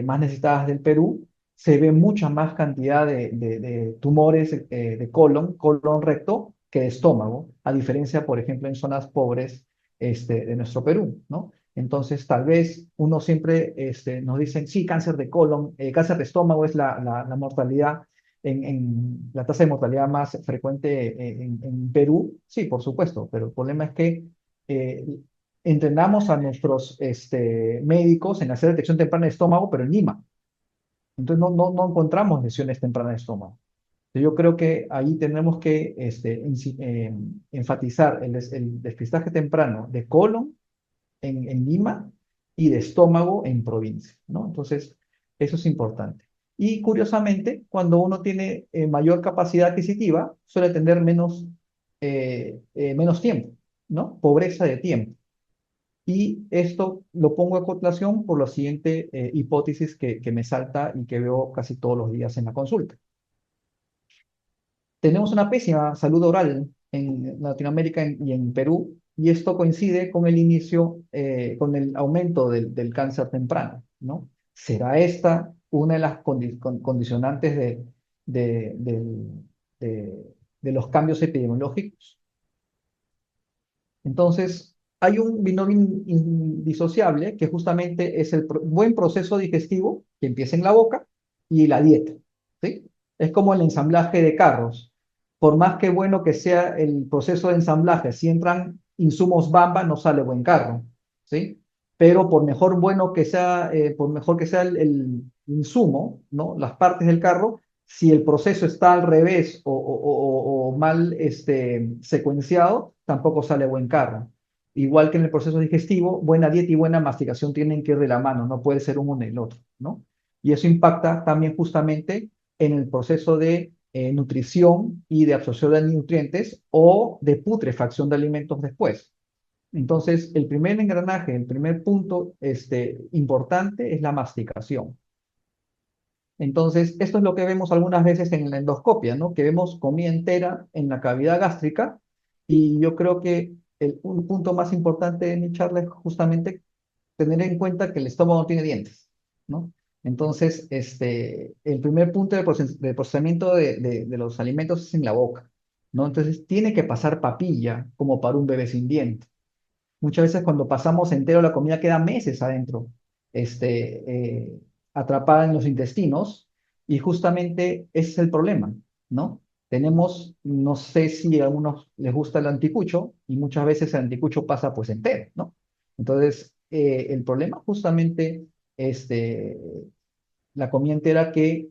más necesitadas del Perú, se ve mucha más cantidad de tumores de colon recto, que de estómago, a diferencia, por ejemplo, en zonas pobres de nuestro Perú, ¿no? Entonces, tal vez uno siempre nos dicen, sí, cáncer de colon, cáncer de estómago es la mortalidad la tasa de mortalidad más frecuente en Perú, sí, por supuesto, pero el problema es que eh, entrenamos a nuestros médicos en hacer detección temprana de estómago, pero en Lima. Entonces no encontramos lesiones tempranas de estómago. Yo creo que ahí tenemos que enfatizar el despistaje temprano de colon en Lima y de estómago en provincia, ¿no? Entonces, eso es importante. Y curiosamente, cuando uno tiene mayor capacidad adquisitiva, suele tener menos tiempo, ¿no? Pobreza de tiempo. Y esto lo pongo a colación por la siguiente hipótesis que me salta y que veo casi todos los días en la consulta. Tenemos una pésima salud oral en Latinoamérica y en Perú, y esto coincide con el inicio, con el aumento del cáncer temprano, ¿no? ¿Será esta una de las condicionantes de, del- de los cambios epidemiológicos? Entonces, hay un binomio indisociable que justamente es el buen proceso digestivo que empieza en la boca y la dieta, ¿sí? Es como el ensamblaje de carros. Por más que bueno que sea el proceso de ensamblaje, si entran insumos bamba, no sale buen carro, ¿sí? Pero por mejor que sea el insumo, ¿no? Las partes del carro, si el proceso está al revés o mal secuenciado, tampoco sale buen carro. Igual que en el proceso digestivo, buena dieta y buena masticación tienen que ir de la mano, no puede ser uno ni el otro, ¿no? Y eso impacta también justamente en el proceso de nutrición y de absorción de nutrientes o de putrefacción de alimentos después. Entonces, el primer engranaje, el primer punto importante es la masticación. Entonces, esto es lo que vemos algunas veces en la endoscopia, ¿no? Que vemos comida entera en la cavidad gástrica y yo creo que un punto más importante de mi charla es justamente tener en cuenta que el estómago no tiene dientes, ¿no? Entonces, el primer punto de procesamiento de los alimentos es en la boca, ¿no? Entonces, tiene que pasar papilla como para un bebé sin dientes. Muchas veces cuando pasamos entero la comida queda meses adentro, atrapada en los intestinos, y justamente ese es el problema, ¿no? Tenemos, no sé si a algunos les gusta el anticucho, y muchas veces el anticucho pasa pues entero, ¿no? Entonces, el problema justamente la comida entera que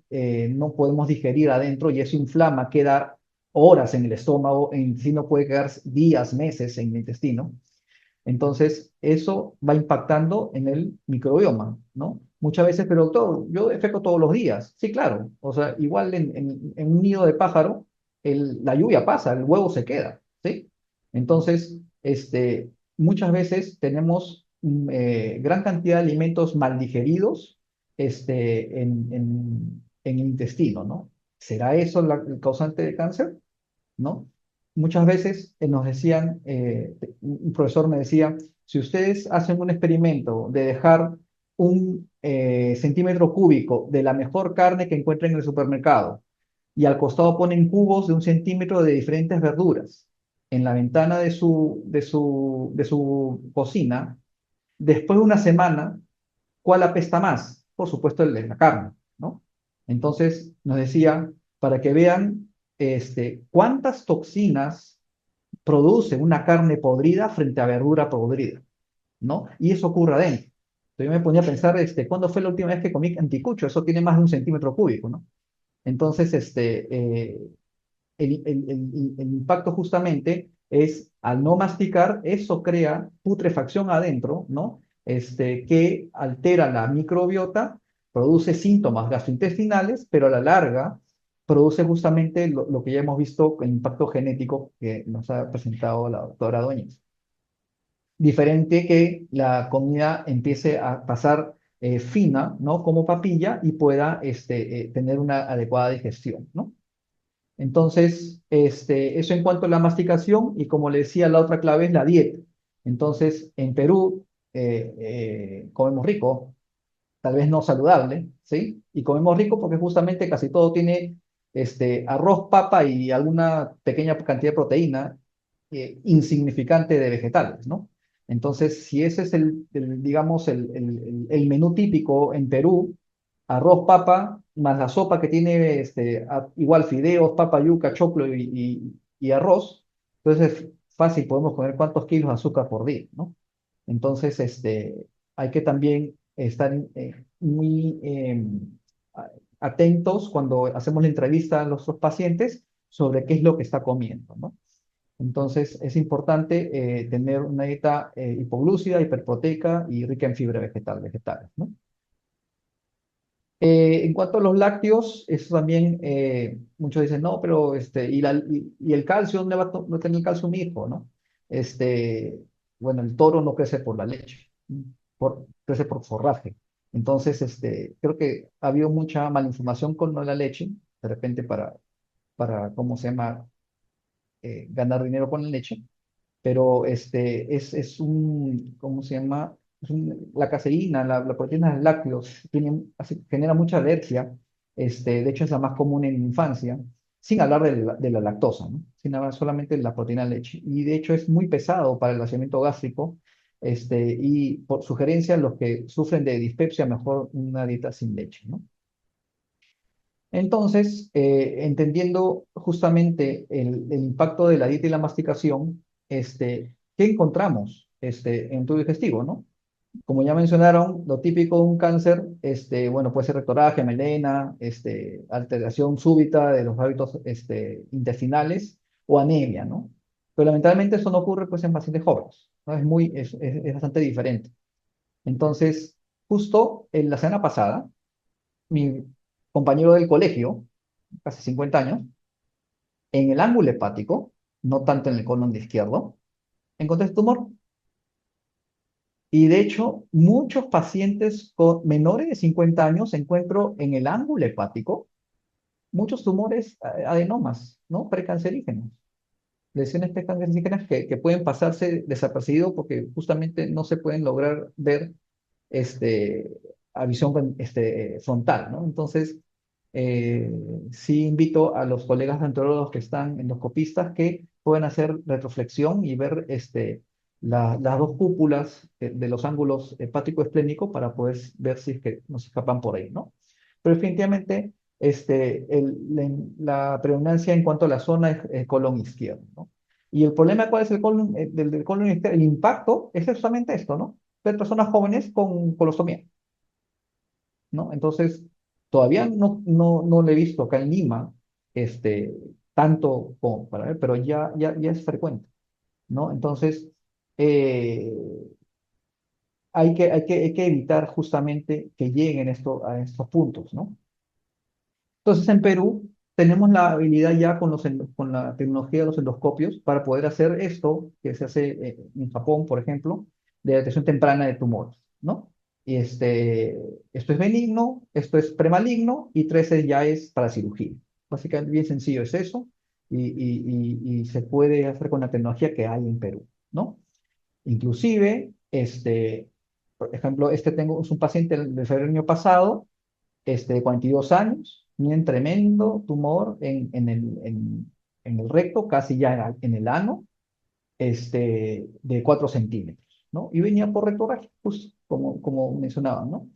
no podemos digerir adentro y eso inflama, queda horas en el estómago, en el intestino puede quedar días, meses en el intestino. Entonces, eso va impactando en el microbioma, ¿no? Muchas veces, pero doctor, yo defeco todos los días. Sí, claro. O sea, igual en un nido de pájaro, la lluvia pasa, el huevo se queda, ¿sí? Entonces, muchas veces tenemos gran cantidad de alimentos mal digeridos en el intestino, ¿no? ¿Será eso el causante de cáncer? ¿No? Muchas veces nos decían, un profesor me decía, si ustedes hacen un experimento de dejar un centímetro cúbico de la mejor carne que encuentren en el supermercado y al costado ponen cubos de 1 centímetro de diferentes verduras en la ventana de su cocina, después de una semana, ¿cuál apesta más? Por supuesto, el de la carne, ¿no? Entonces nos decía, para que vean cuántas toxinas produce una carne podrida frente a verdura podrida, ¿no? Y eso ocurre adentro. Entonces yo me ponía a pensar, ¿cuándo fue la última vez que comí anticucho? Eso tiene más de 1 centímetro cúbico, ¿no? Entonces, el impacto justamente es al no masticar, eso crea putrefacción adentro, ¿no? Que altera la microbiota, produce síntomas gastrointestinales, pero a la larga produce justamente lo que ya hemos visto, el impacto genético que nos ha presentado la doctora Doñez. Diferente que la comida empiece a pasar fina, ¿no? Como papilla y pueda tener una adecuada digestión, ¿no? Entonces, eso en cuanto a la masticación y como le decía, la otra clave es la dieta. Entonces, en Perú comemos rico, tal vez no saludable, ¿sí? Y comemos rico porque justamente casi todo tiene arroz, papa y alguna pequeña cantidad de proteína insignificante de vegetales, ¿no? Entonces, si ese es digamos, el menú típico en Perú, arroz, papa, más la sopa que tiene igual fideos, papa, yuca, choclo y arroz, entonces es fácil, podemos poner cuántos kilos de azúcar por día, ¿no? Entonces, hay que también estar muy atentos cuando hacemos la entrevista a nuestros pacientes sobre qué es lo que está comiendo, ¿no? Entonces, es importante tener una dieta hipoglúcida, hiperproteica y rica en fibra vegetales, ¿no? En cuanto a los lácteos, eso también muchos dicen, no, pero y el calcio, ¿dónde va a tener el calcio mi hijo, no? Bueno, el toro no crece por la leche, crece por forraje. Entonces, creo que ha habido mucha malinformación con la leche, de repente para ¿cómo se llama? Ganar dinero con la leche, pero es ¿cómo se llama? La caseína, la proteína de lácteos, genera mucha alergia, de hecho es la más común en infancia, sin hablar de la lactosa, ¿no? Sin hablar solamente de la proteína de leche, y de hecho es muy pesado para el vaciamiento gástrico, y por sugerencia, los que sufren de dispepsia, mejor una dieta sin leche, ¿no? Entonces, entendiendo justamente el impacto de la dieta y la masticación, ¿qué encontramos en tu digestivo, no? Como ya mencionaron, lo típico de un cáncer, bueno, puede ser rectoraje, melena, alteración súbita de los hábitos intestinales o anemia, ¿no? Pero lamentablemente eso no ocurre pues en pacientes jóvenes, ¿no? Es bastante diferente. Entonces, justo en la semana pasada, mi compañero del colegio, casi 50 años, en el ángulo hepático, no tanto en el colon de izquierdo, encontré este tumor. Y de hecho, muchos pacientes menores de 50 años encuentro en el ángulo hepático muchos tumores adenomas, ¿no? Precancerígenos. Lesiones precancerígenas que pueden pasarse desapercibido porque justamente no se pueden lograr ver este, a visión frontal, ¿no? Entonces, eh, sí invito a los colegas angiólogos que están endoscopistas que puedan hacer retroflexión y ver las dos cúpulas de los ángulos hepático-esplénico para poder ver si es que nos escapan por ahí, ¿no? Pero definitivamente la predominancia en cuanto a la zona es colon izquierdo, ¿no? Y el problema, ¿cuál es el colon, del colon izquierdo? El impacto es justamente esto, ¿no? Ver personas jóvenes con colostomía, ¿no? Entonces, todavía no lo he visto acá en Lima, tanto como para ver, pero ya es frecuente, ¿no? Entonces, eh, hay que evitar justamente que lleguen a estos puntos, ¿no? Entonces, en Perú tenemos la habilidad ya con la tecnología de los endoscopios para poder hacer esto que se hace en Japón, por ejemplo, de detección temprana de tumores, ¿no? Y esto es benigno, esto es premaligno y 13 ya es para cirugía. Básicamente, bien sencillo es eso y se puede hacer con la tecnología que hay en Perú, ¿no? Inclusive, Por ejemplo, es un paciente de febrero del año pasado, de 42 años, un tremendo tumor en el recto, casi ya en el ano, de 4 centímetros, ¿no? Y venía por rectoraje, pues, como mencionaban, ¿no?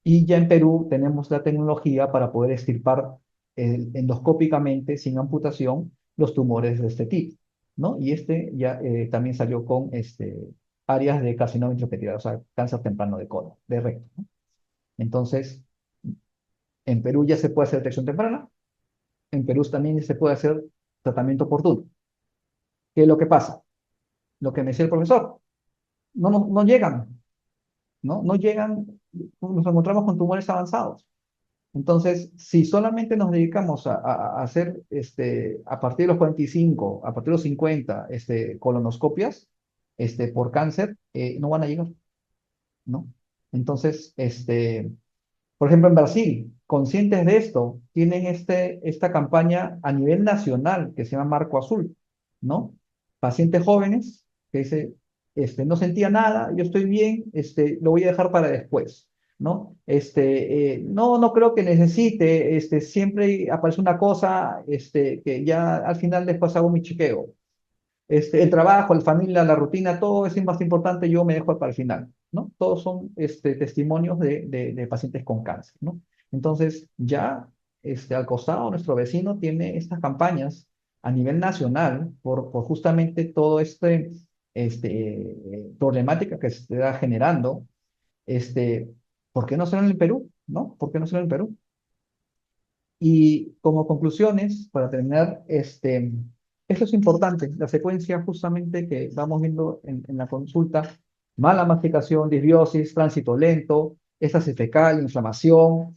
Y ya en Perú tenemos la tecnología para poder extirpar endoscópicamente, sin amputación, los tumores de este tipo, ¿no? Y ya también salió con áreas de carcinoma intraepitelial, o sea, cáncer temprano de colon, de recto, ¿no? Entonces, en Perú ya se puede hacer detección temprana, en Perú también se puede hacer tratamiento oportuno. ¿Qué es lo que pasa? Lo que me decía el profesor, no llegan, ¿no? No llegan, nos encontramos con tumores avanzados. Entonces, si solamente nos dedicamos a hacer a partir de los 45, a partir de los 50, colonoscopias por cáncer, no van a llegar, ¿no? Entonces, por ejemplo, en Brasil, conscientes de esto, tienen esta campaña a nivel nacional que se llama Marco Azul, ¿no? Pacientes jóvenes que dice, no sentía nada, yo estoy bien, lo voy a dejar para después, ¿no? No creo que necesite, siempre aparece una cosa, que ya al final después hago mi chequeo. El trabajo, la familia, la rutina, todo es más importante, yo me dejo para el final, ¿no? Todos son testimonios de pacientes con cáncer, ¿no? Entonces, ya al costado, nuestro vecino tiene estas campañas a nivel nacional por justamente todo problemática que se está generando. este, ¿Por qué no será en el Perú? ¿No? ¿Por qué no será en el Perú? Y como conclusiones, para terminar, esto es importante, la secuencia justamente que vamos viendo en la consulta: mala masticación, disbiosis, tránsito lento, éstasis fecal, inflamación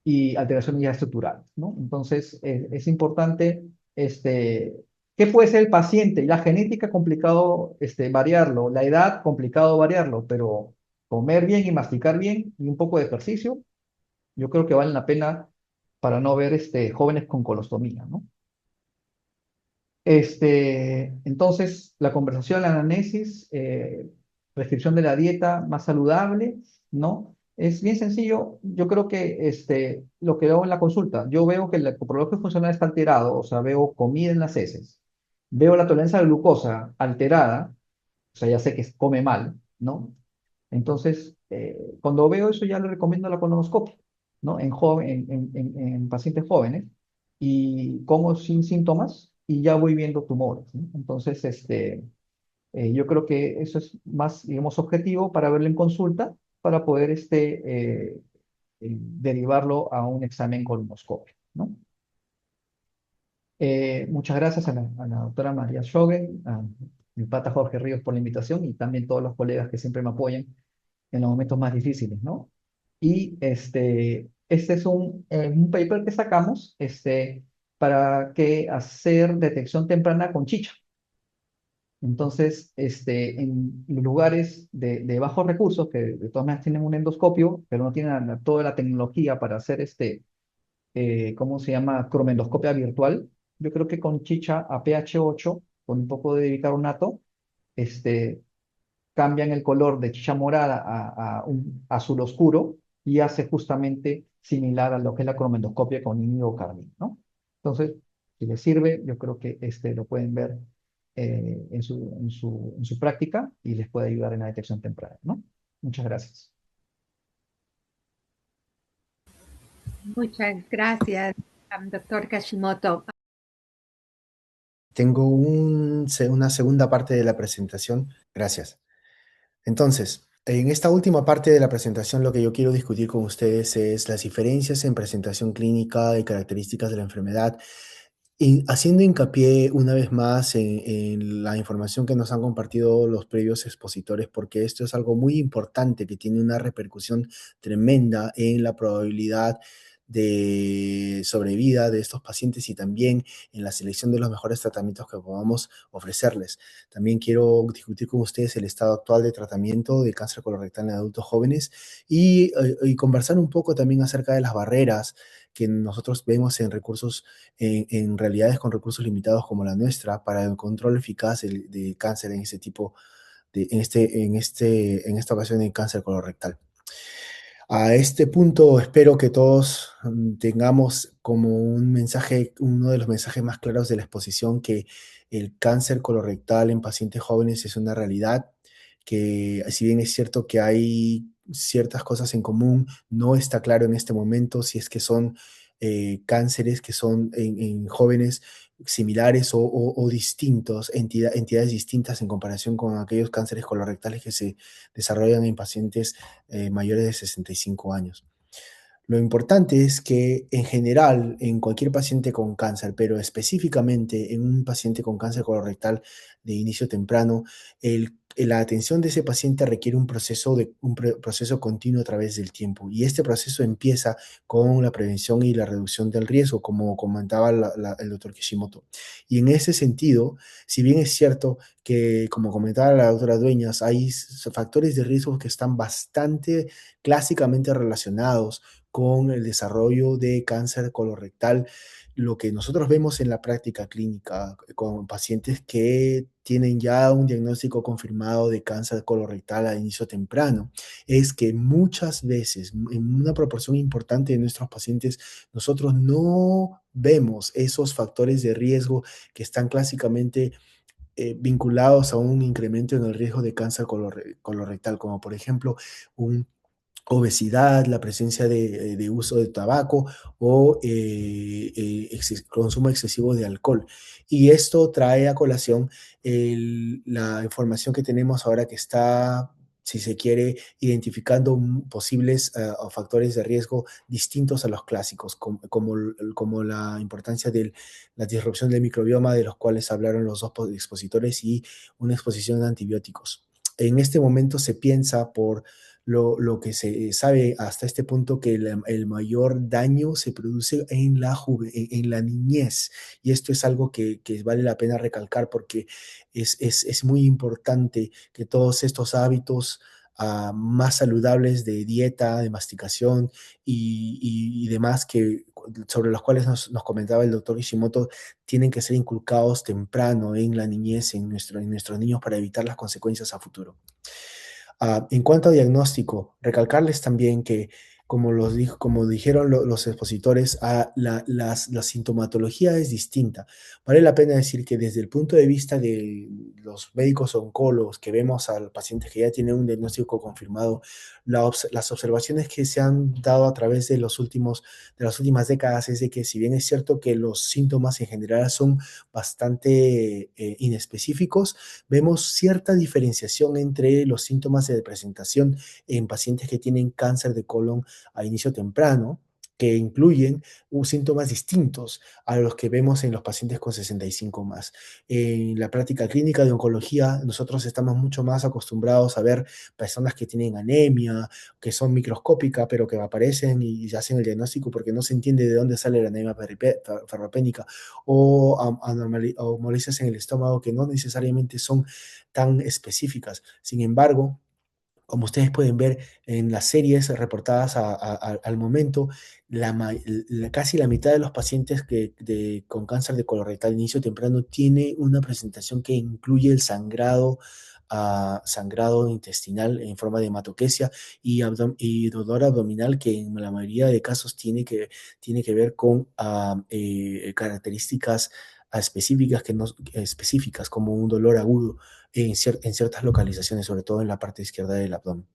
y alteraciones ya estructurales, ¿no? Entonces, es importante, ¿qué puede ser el paciente? La genética, complicado, variarlo; la edad, complicado variarlo, pero comer bien y masticar bien y un poco de ejercicio, yo creo que vale la pena para no ver jóvenes con colostomía, ¿no? Entonces, la conversación, la anamnesis, prescripción de la dieta más saludable, ¿no? Es bien sencillo. Yo creo que lo que veo en la consulta, yo veo que el coprologio funcional está alterado, o sea, veo comida en las heces, veo la tolerancia a la glucosa alterada, o sea, ya sé que come mal, ¿no? Entonces, cuando veo eso, ya le recomiendo la colonoscopia, ¿no? En pacientes jóvenes, y como sin síntomas, y ya voy viendo tumores, ¿no? Entonces, yo creo que eso es más, digamos, objetivo para verlo en consulta, para poder derivarlo a un examen colonoscopio, ¿no? Muchas gracias a la doctora María Schogen, a mi pata Jorge Ríos por la invitación, y también todos los colegas que siempre me apoyan en los momentos más difíciles, ¿no? Y este es un paper que sacamos para que hacer detección temprana con chicha. Entonces, en lugares de bajos recursos, que de todas maneras tienen un endoscopio, pero no tienen toda la tecnología para hacer ¿cómo se llama? Cromendoscopia virtual. Yo creo que con chicha a pH 8, con un poco de bicarbonato, este, cambian el color de chicha morada a un azul oscuro, y hace justamente similar a lo que es la cromendoscopia con índigo carmín, ¿no? Entonces, si les sirve, yo creo que lo pueden ver en su práctica, y les puede ayudar en la detección temprana, ¿no? Muchas gracias. Muchas gracias, doctor Kashimoto. Tengo una segunda parte de la presentación. Gracias. Entonces, en esta última parte de la presentación, lo que yo quiero discutir con ustedes es las diferencias en presentación clínica y características de la enfermedad, y haciendo hincapié una vez más en la información que nos han compartido los previos expositores, porque esto es algo muy importante que tiene una repercusión tremenda en la probabilidad de sobrevida de estos pacientes, y también en la selección de los mejores tratamientos que podamos ofrecerles. También quiero discutir con ustedes el estado actual de tratamiento de cáncer colorectal en adultos jóvenes, y conversar un poco también acerca de las barreras que nosotros vemos en recursos, en realidades con recursos limitados como la nuestra, para el control eficaz de cáncer en ese tipo en esta ocasión en cáncer colorectal. A este punto espero que todos tengamos como un mensaje, uno de los mensajes más claros de la exposición, que el cáncer colorectal en pacientes jóvenes es una realidad, que si bien es cierto que hay ciertas cosas en común, no está claro en este momento si es que son cánceres que son en jóvenes similares o distintos, entidades distintas en comparación con aquellos cánceres colorectales que se desarrollan en pacientes mayores de 65 años. Lo importante es que en general, en cualquier paciente con cáncer, pero específicamente en un paciente con cáncer colorectal de inicio temprano, la atención de ese paciente requiere proceso continuo a través del tiempo. Y este proceso empieza con la prevención y la reducción del riesgo, como comentaba el doctor Kishimoto. Y en ese sentido, si bien es cierto que, como comentaba la doctora Dueñas, hay factores de riesgo que están bastante clásicamente relacionados con el desarrollo de cáncer colorectal, lo que nosotros vemos en la práctica clínica con pacientes que tienen ya un diagnóstico confirmado de cáncer colorectal a inicio temprano, es que muchas veces, en una proporción importante de nuestros pacientes, nosotros no vemos esos factores de riesgo que están clásicamente vinculados a un incremento en el riesgo de cáncer colorectal, como por ejemplo un obesidad, la presencia de uso de tabaco o consumo excesivo de alcohol. Y esto trae a colación la información que tenemos ahora, que está, si se quiere, identificando posibles factores de riesgo distintos a los clásicos, como la importancia de la disrupción del microbioma, de los cuales hablaron los dos expositores, y una exposición a antibióticos. En este momento se piensa, por lo que se sabe hasta este punto, que el mayor daño se produce en la niñez. Y esto es algo que vale la pena recalcar, porque es muy importante que todos estos hábitos más saludables de dieta, de masticación y demás, sobre los cuales nos comentaba el doctor Ishimoto, tienen que ser inculcados temprano en la niñez, en nuestros niños, para evitar las consecuencias a futuro. En cuanto a diagnóstico, recalcarles también que, como dijeron los expositores, la sintomatología es distinta. Vale la pena decir que desde el punto de vista de los médicos oncólogos, que vemos a pacientes que ya tienen un diagnóstico confirmado, las observaciones que se han dado a través de las últimas décadas es de que, si bien es cierto que los síntomas en general son bastante inespecíficos, vemos cierta diferenciación entre los síntomas de presentación en pacientes que tienen cáncer de colon a inicio temprano, que incluyen síntomas distintos a los que vemos en los pacientes con 65 más. En la práctica clínica de oncología, nosotros estamos mucho más acostumbrados a ver personas que tienen anemia, que son microscópicas, pero que aparecen y hacen el diagnóstico porque no se entiende de dónde sale la anemia ferropénica, o molestias en el estómago que no necesariamente son tan específicas. Sin embargo, como ustedes pueden ver en las series reportadas al momento, casi la mitad de los pacientes con cáncer de colorectal de inicio temprano tiene una presentación que incluye el sangrado intestinal en forma de hematoquesia y dolor abdominal, que en la mayoría de casos tiene que ver con características específicas, como un dolor agudo en ciertas localizaciones, sobre todo en la parte izquierda del abdomen.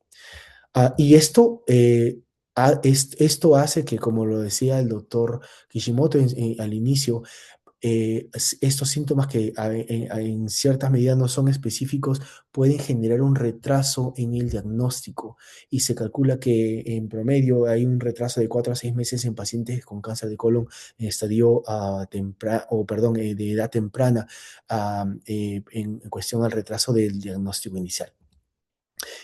Y esto hace que, como lo decía el doctor Kishimoto al inicio, estos síntomas, que en ciertas medidas no son específicos, pueden generar un retraso en el diagnóstico, y se calcula que en promedio hay un retraso de 4 a 6 meses en pacientes con cáncer de colon en estadio de edad temprana, en cuestión al retraso del diagnóstico inicial.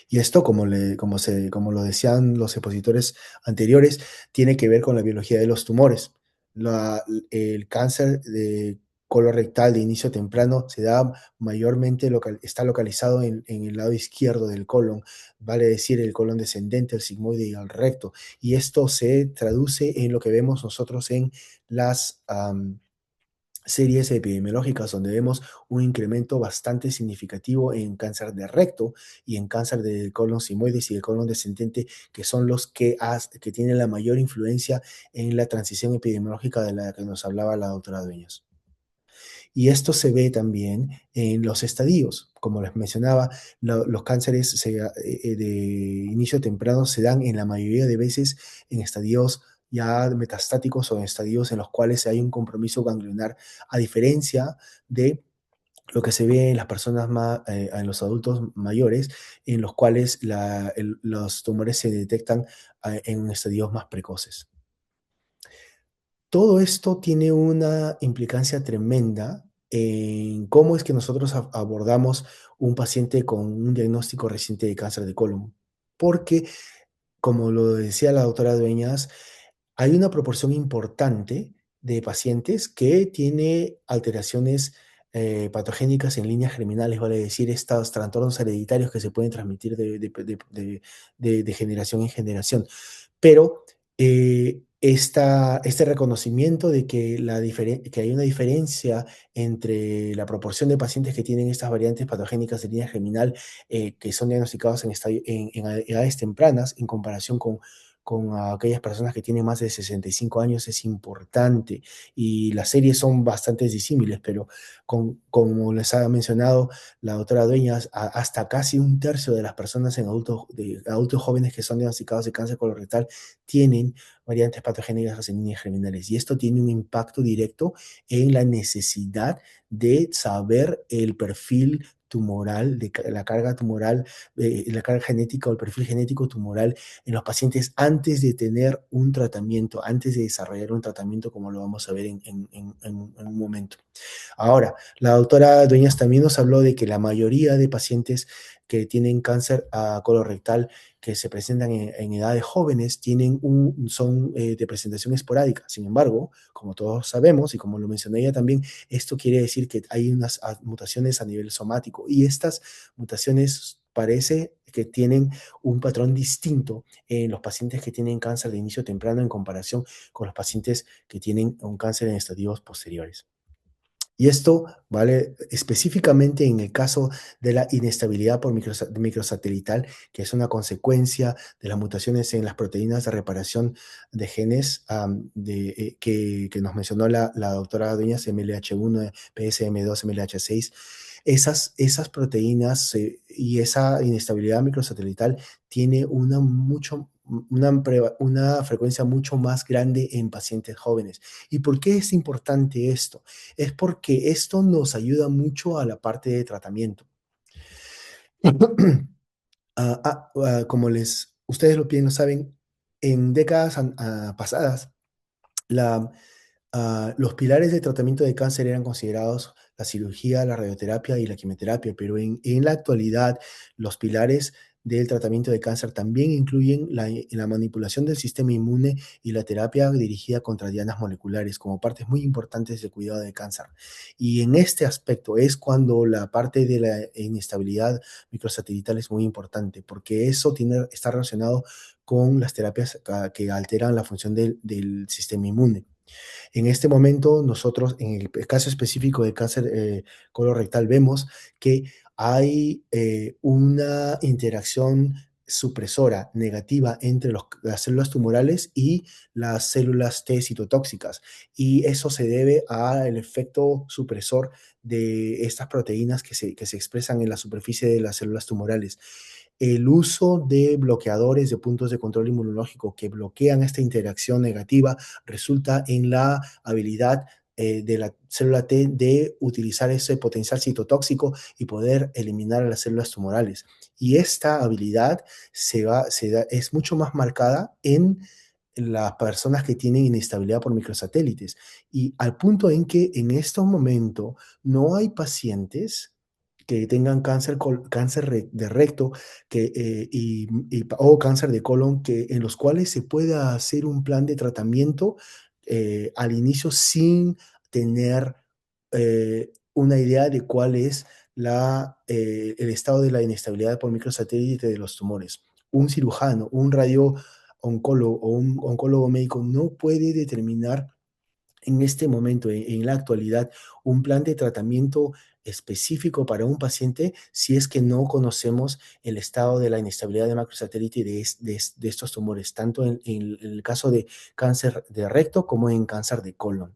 Y esto, como lo decían los expositores anteriores, tiene que ver con la biología de los tumores. El cáncer de colorectal de inicio temprano se da mayormente, está localizado en el lado izquierdo del colon, vale decir, el colon descendente, el sigmoide y el recto. Y esto se traduce en lo que vemos nosotros en series epidemiológicas donde vemos un incremento bastante significativo en cáncer de recto y en cáncer de colon sigmoides y de colon descendente, que son los que tienen la mayor influencia en la transición epidemiológica de la que nos hablaba la doctora Dueñas. Y esto se ve también en los estadios. Como les mencionaba, los cánceres de inicio temprano se dan en la mayoría de veces en estadios ya metastáticos o en estadios en los cuales hay un compromiso ganglionar, a diferencia de lo que se ve en las personas en los adultos mayores, en los cuales los tumores se detectan en estadios más precoces. Todo esto tiene una implicancia tremenda en cómo es que nosotros abordamos un paciente con un diagnóstico reciente de cáncer de colon. Porque, como lo decía la doctora Dueñas, hay una proporción importante de pacientes que tiene alteraciones patogénicas en líneas germinales, vale decir, estos trastornos hereditarios que se pueden transmitir de generación en generación. Pero este reconocimiento de que, que hay una diferencia entre la proporción de pacientes que tienen estas variantes patogénicas de línea germinal que son diagnosticados en edades tempranas en comparación con aquellas personas que tienen más de 65 años es importante, y las series son bastante disímiles, pero como les ha mencionado la doctora Dueñas, hasta casi un tercio de las personas de adultos jóvenes que son diagnosticados de cáncer colorectal tienen variantes patogénicas en líneas germinales, y esto tiene un impacto directo en la necesidad de saber el perfil tumoral, la carga tumoral, la carga genética o el perfil genético tumoral en los pacientes antes de tener un tratamiento, antes de desarrollar un tratamiento, como lo vamos a ver en un momento. Ahora, la doctora Dueñas también nos habló de que la mayoría de pacientes que tienen cáncer colorectal que se presentan en edades jóvenes son de presentación esporádica. Sin embargo, como todos sabemos y como lo mencioné ella también, esto quiere decir que hay unas mutaciones a nivel somático, y estas mutaciones parece que tienen un patrón distinto en los pacientes que tienen cáncer de inicio temprano en comparación con los pacientes que tienen un cáncer en estadios posteriores. Y esto vale específicamente en el caso de la inestabilidad por microsatelital, que es una consecuencia de las mutaciones en las proteínas de reparación de genes que nos mencionó la doctora Dueñas, MLH1, PSM2, MLH6. Esas proteínas y esa inestabilidad microsatelital tiene una frecuencia mucho más grande en pacientes jóvenes. ¿Y por qué es importante esto? Es porque esto nos ayuda mucho a la parte de tratamiento. Como ustedes bien lo saben, en décadas pasadas, los pilares de tratamiento de cáncer eran considerados la cirugía, la radioterapia y la quimioterapia, pero en la actualidad los pilares del tratamiento de cáncer también incluyen la manipulación del sistema inmune y la terapia dirigida contra dianas moleculares como partes muy importantes del cuidado de cáncer. Y en este aspecto es cuando la parte de la inestabilidad microsatelital es muy importante, porque eso está relacionado con las terapias que alteran la función del sistema inmune. En este momento, nosotros, en el caso específico de cáncer colorectal, vemos que hay una interacción supresora negativa entre las células tumorales y las células T citotóxicas, y eso se debe al efecto supresor de estas proteínas que se expresan en la superficie de las células tumorales. El uso de bloqueadores de puntos de control inmunológico que bloquean esta interacción negativa resulta en la habilidad de la célula T de utilizar ese potencial citotóxico y poder eliminar a las células tumorales. Y esta habilidad es mucho más marcada en las personas que tienen inestabilidad por microsatélites, y al punto en que en este momento no hay pacientes que tengan cáncer de recto o cáncer de colon en los cuales se pueda hacer un plan de tratamiento al inicio sin tener una idea de cuál es el estado de la inestabilidad por microsatélite de los tumores. Un cirujano, un radiooncólogo o un oncólogo médico no puede determinar en este momento, en la actualidad, un plan de tratamiento específico para un paciente si es que no conocemos el estado de la inestabilidad de macrosatélite de estos tumores, tanto en el caso de cáncer de recto como en cáncer de colon.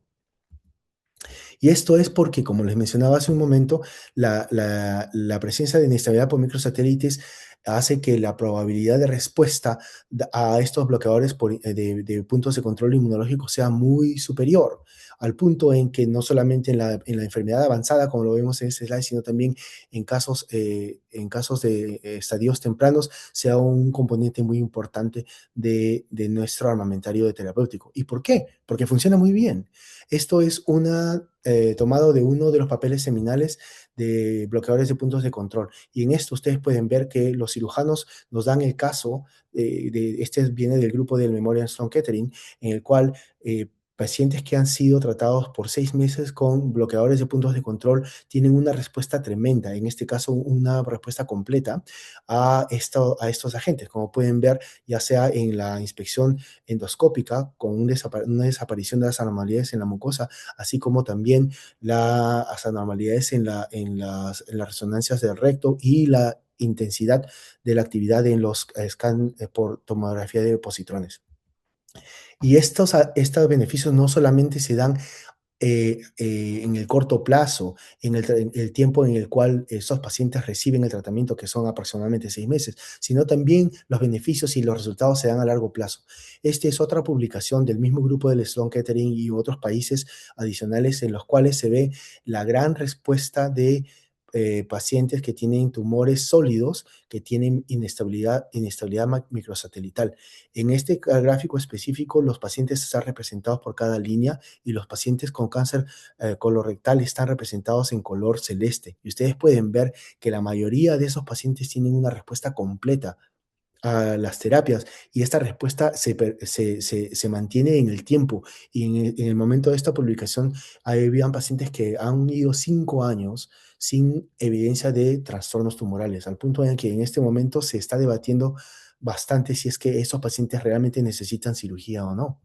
Y esto es porque, como les mencionaba hace un momento, la presencia de inestabilidad por microsatélites hace que la probabilidad de respuesta a estos bloqueadores de puntos de control inmunológico sea muy superior, al punto en que no solamente en la enfermedad avanzada, como lo vemos en este slide, sino también en casos de estadios tempranos, sea un componente muy importante de nuestro armamentario de terapéutico. ¿Y por qué? Porque funciona muy bien. Esto es tomado de uno de los papeles seminales de bloqueadores de puntos de control. Y en esto ustedes pueden ver que los cirujanos nos dan el caso, este viene del grupo del Memorial Sloan Kettering, en el cual pacientes que han sido tratados por 6 meses con bloqueadores de puntos de control tienen una respuesta tremenda, en este caso una respuesta completa a estos agentes, como pueden ver, ya sea en la inspección endoscópica con una desaparición de las anormalidades en la mucosa, así como también las anormalidades en las resonancias del recto y la intensidad de la actividad en los scan por tomografía de positrones. Y estos beneficios no solamente se dan en el corto plazo, en el tiempo en el cual estos pacientes reciben el tratamiento, que son aproximadamente 6 meses, sino también los beneficios y los resultados se dan a largo plazo. Esta es otra publicación del mismo grupo del Sloan Kettering y otros países adicionales en los cuales se ve la gran respuesta de pacientes que tienen tumores sólidos, que tienen inestabilidad microsatelital. En este gráfico específico, los pacientes están representados por cada línea y los pacientes con cáncer colorectal están representados en color celeste. Y ustedes pueden ver que la mayoría de esos pacientes tienen una respuesta completa a las terapias y esta respuesta se mantiene en el tiempo y en el momento de esta publicación habían pacientes que han ido 5 años sin evidencia de trastornos tumorales, al punto en que en este momento se está debatiendo bastante si es que esos pacientes realmente necesitan cirugía o no.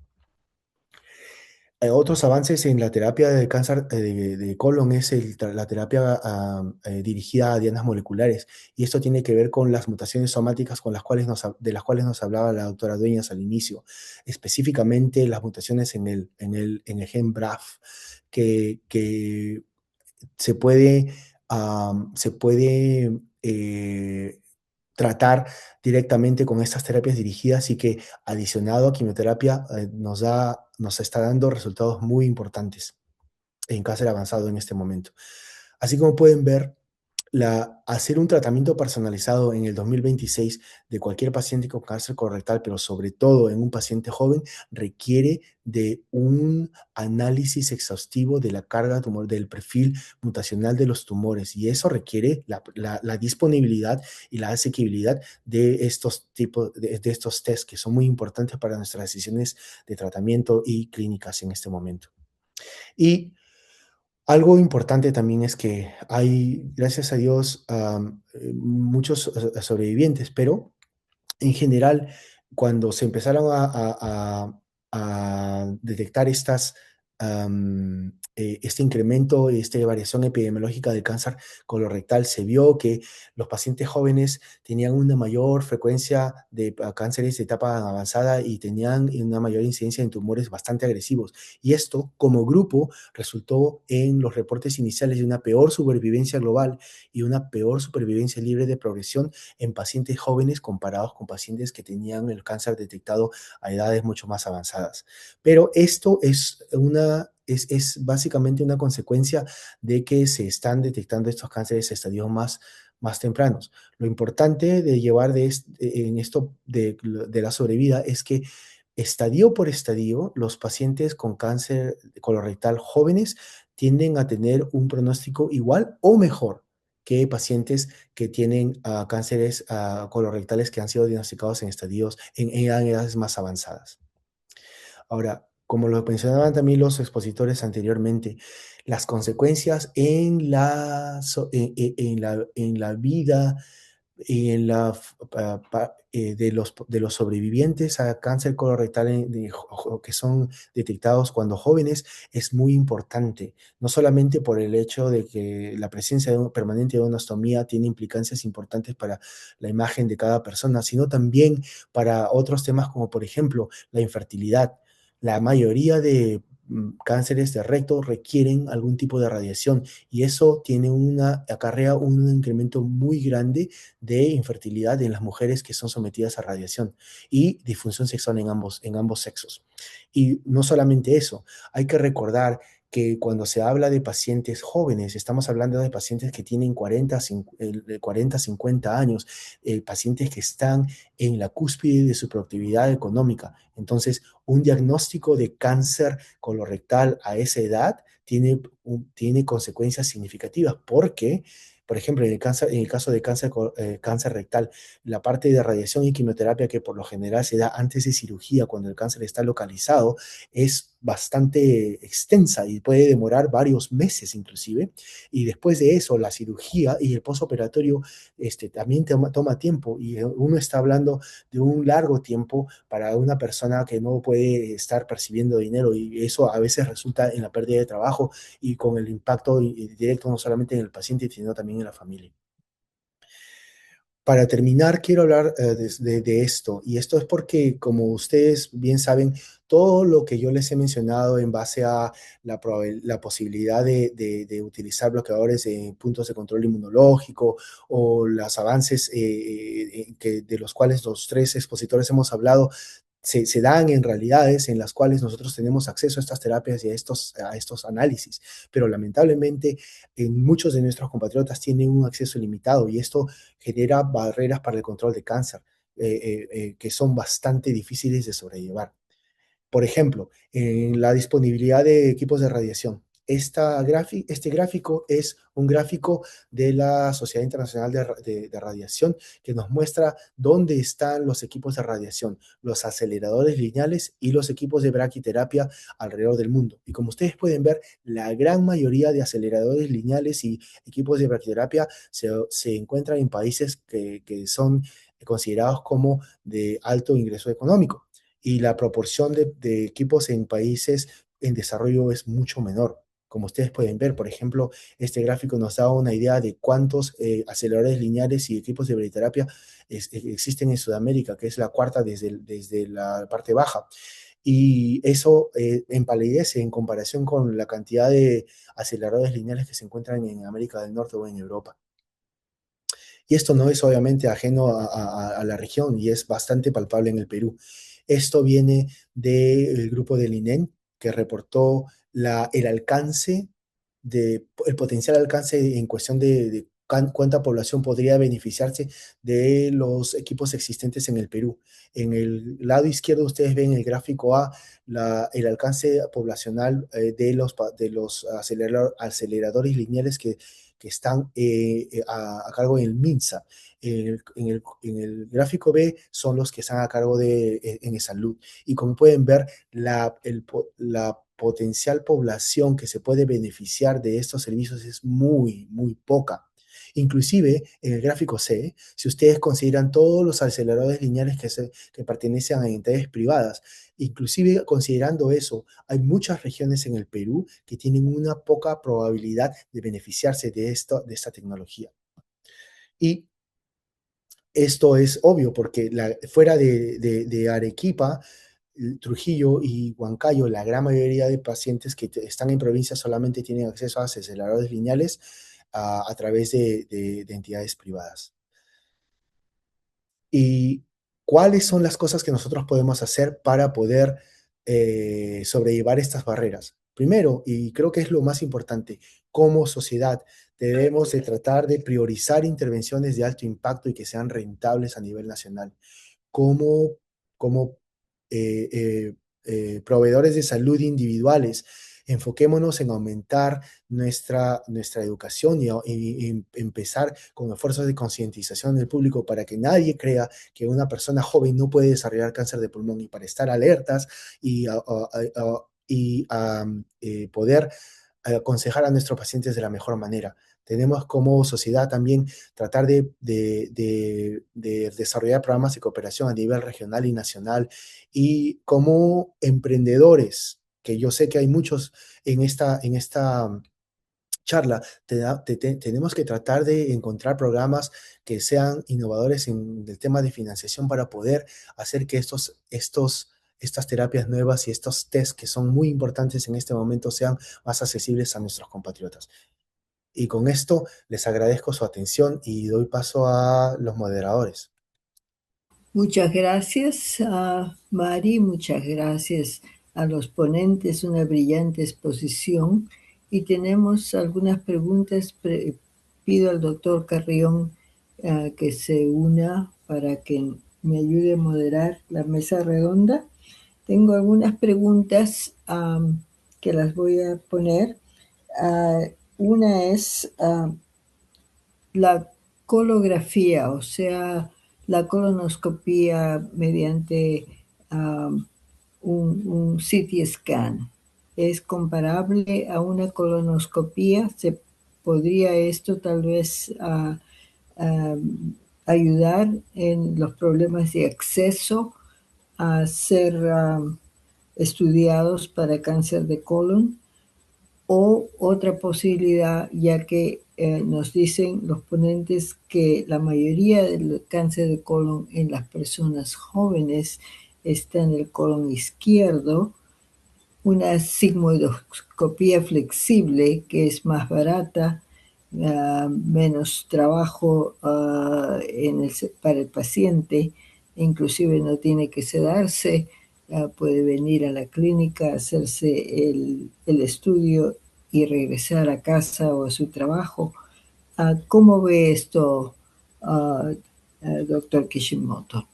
Otros avances en la terapia de cáncer de colon es la terapia dirigida a dianas moleculares. Y esto tiene que ver con las mutaciones somáticas de las cuales nos hablaba la doctora Dueñas al inicio. Específicamente las mutaciones en el gen BRAF, que se puede, tratar directamente con estas terapias dirigidas y que adicionado a quimioterapia nos está dando resultados muy importantes en cáncer avanzado en este momento. Así como pueden ver, hacer un tratamiento personalizado en el 2026 de cualquier paciente con cáncer colorectal, pero sobre todo en un paciente joven, requiere de un análisis exhaustivo de la carga tumor, del perfil mutacional de los tumores, y eso requiere la disponibilidad y la asequibilidad de estos tipos de estos test que son muy importantes para nuestras decisiones de tratamiento y clínicas en este momento. Y algo importante también es que hay, gracias a Dios, muchos sobrevivientes, pero en general, cuando se empezaron a detectar este incremento, esta variación epidemiológica del cáncer colorectal, se vio que los pacientes jóvenes tenían una mayor frecuencia de cánceres de etapa avanzada y tenían una mayor incidencia en tumores bastante agresivos. Y esto, como grupo, resultó en los reportes iniciales de una peor supervivencia global y una peor supervivencia libre de progresión en pacientes jóvenes comparados con pacientes que tenían el cáncer detectado a edades mucho más avanzadas. Pero esto es básicamente una consecuencia de que se están detectando estos cánceres a estadios más tempranos. Lo importante de llevar en esto de la sobrevida es que estadio por estadio, los pacientes con cáncer colorectal jóvenes tienden a tener un pronóstico igual o mejor que pacientes que tienen cánceres colorectales que han sido diagnosticados en edades más avanzadas. Ahora, como lo mencionaban también los expositores anteriormente, las consecuencias en la vida y de los sobrevivientes a cáncer colorectal que son detectados cuando jóvenes es muy importante, no solamente por el hecho de que la presencia permanente de una ostomía tiene implicancias importantes para la imagen de cada persona, sino también para otros temas como por ejemplo la infertilidad. La mayoría de cánceres de recto requieren algún tipo de radiación y eso acarrea un incremento muy grande de infertilidad en las mujeres que son sometidas a radiación y disfunción sexual en ambos sexos. Y no solamente eso, hay que recordar que cuando se habla de pacientes jóvenes, estamos hablando de pacientes que tienen 40, 50 años, pacientes que están en la cúspide de su productividad económica. Entonces, un diagnóstico de cáncer colorectal a esa edad tiene consecuencias significativas porque, por ejemplo, en el caso de cáncer rectal, la parte de radiación y quimioterapia que por lo general se da antes de cirugía, cuando el cáncer está localizado, es bastante extensa y puede demorar varios meses inclusive. Y después de eso, la cirugía y el postoperatorio también toma tiempo y uno está hablando de un largo tiempo para una persona que no puede estar percibiendo dinero y eso a veces resulta en la pérdida de trabajo y con el impacto directo no solamente en el paciente, sino también en la familia. Para terminar, quiero hablar de esto, y esto es porque, como ustedes bien saben, todo lo que yo les he mencionado en base a la posibilidad de utilizar bloqueadores en puntos de control inmunológico o los avances de los cuales los tres expositores hemos hablado, se dan en realidades en las cuales nosotros tenemos acceso a estas terapias y a estos análisis, pero lamentablemente muchos de nuestros compatriotas tienen un acceso limitado y esto genera barreras para el control de cáncer que son bastante difíciles de sobrellevar. Por ejemplo, en la disponibilidad de equipos de radiación. Este gráfico es un gráfico de la Sociedad Internacional de Radiación que nos muestra dónde están los equipos de radiación, los aceleradores lineales y los equipos de braquiterapia alrededor del mundo. Y como ustedes pueden ver, la gran mayoría de aceleradores lineales y equipos de braquiterapia se encuentran en países que son considerados como de alto ingreso económico y la proporción de equipos en países en desarrollo es mucho menor. Como ustedes pueden ver, por ejemplo, este gráfico nos da una idea de cuántos aceleradores lineales y equipos de brioterapia existen en Sudamérica, que es la cuarta desde la parte baja. Y eso empalidece en comparación con la cantidad de aceleradores lineales que se encuentran en América del Norte o en Europa. Y esto no es obviamente ajeno a la región y es bastante palpable en el Perú. Esto viene del grupo del INEN que reportó el alcance, el potencial alcance en cuestión de cuánta población podría beneficiarse de los equipos existentes en el Perú. En el lado izquierdo ustedes ven el gráfico A, el alcance poblacional de los aceleradores lineales que están a cargo del MINSA. En el gráfico B son los que están a cargo en salud. Y como pueden ver, la potencial población que se puede beneficiar de estos servicios es muy, muy poca. Inclusive en el gráfico C, si ustedes consideran todos los aceleradores lineales que pertenecen a entidades privadas, inclusive considerando eso, hay muchas regiones en el Perú que tienen una poca probabilidad de beneficiarse de esta tecnología. Y esto es obvio porque fuera de Arequipa, Trujillo y Huancayo, la gran mayoría de pacientes que están en provincia solamente tienen acceso a aceleradores lineales a través de entidades privadas. ¿Y cuáles son las cosas que nosotros podemos hacer para poder sobrellevar estas barreras? Primero, y creo que es lo más importante, como sociedad debemos de tratar de priorizar intervenciones de alto impacto y que sean rentables a nivel nacional. Como, como proveedores de salud individuales, enfoquémonos en aumentar nuestra educación y empezar con esfuerzos de concientización del público para que nadie crea que una persona joven no puede desarrollar cáncer de pulmón y para estar alertas y poder aconsejar a nuestros pacientes de la mejor manera. Tenemos como sociedad también tratar de desarrollar programas de cooperación a nivel regional y nacional, y como emprendedores, que yo sé que hay muchos en esta charla, tenemos que tratar de encontrar programas que sean innovadores en el tema de financiación para poder hacer que estas terapias nuevas y estos test que son muy importantes en este momento sean más accesibles a nuestros compatriotas. Y con esto les agradezco su atención y doy paso a los moderadores. Muchas gracias a Mari, muchas gracias a los ponentes, una brillante exposición. Y tenemos algunas preguntas. Pido al doctor Carrión que se una para que me ayude a moderar la mesa redonda. Tengo algunas preguntas que las voy a poner. Una es la colografía, o sea, la colonoscopía mediante un CT scan. ¿Es comparable a una colonoscopía? ¿Se podría esto tal vez ayudar en los problemas de acceso a ser estudiados para cáncer de colon? O otra posibilidad, ya que nos dicen los ponentes que la mayoría del cáncer de colon en las personas jóvenes está en el colon izquierdo, una sigmoidoscopía flexible que es más barata, menos trabajo para el paciente, inclusive no tiene que sedarse, puede venir a la clínica, hacerse el estudio y regresar a casa o a su trabajo. ¿Cómo ve esto, doctor Kishimoto?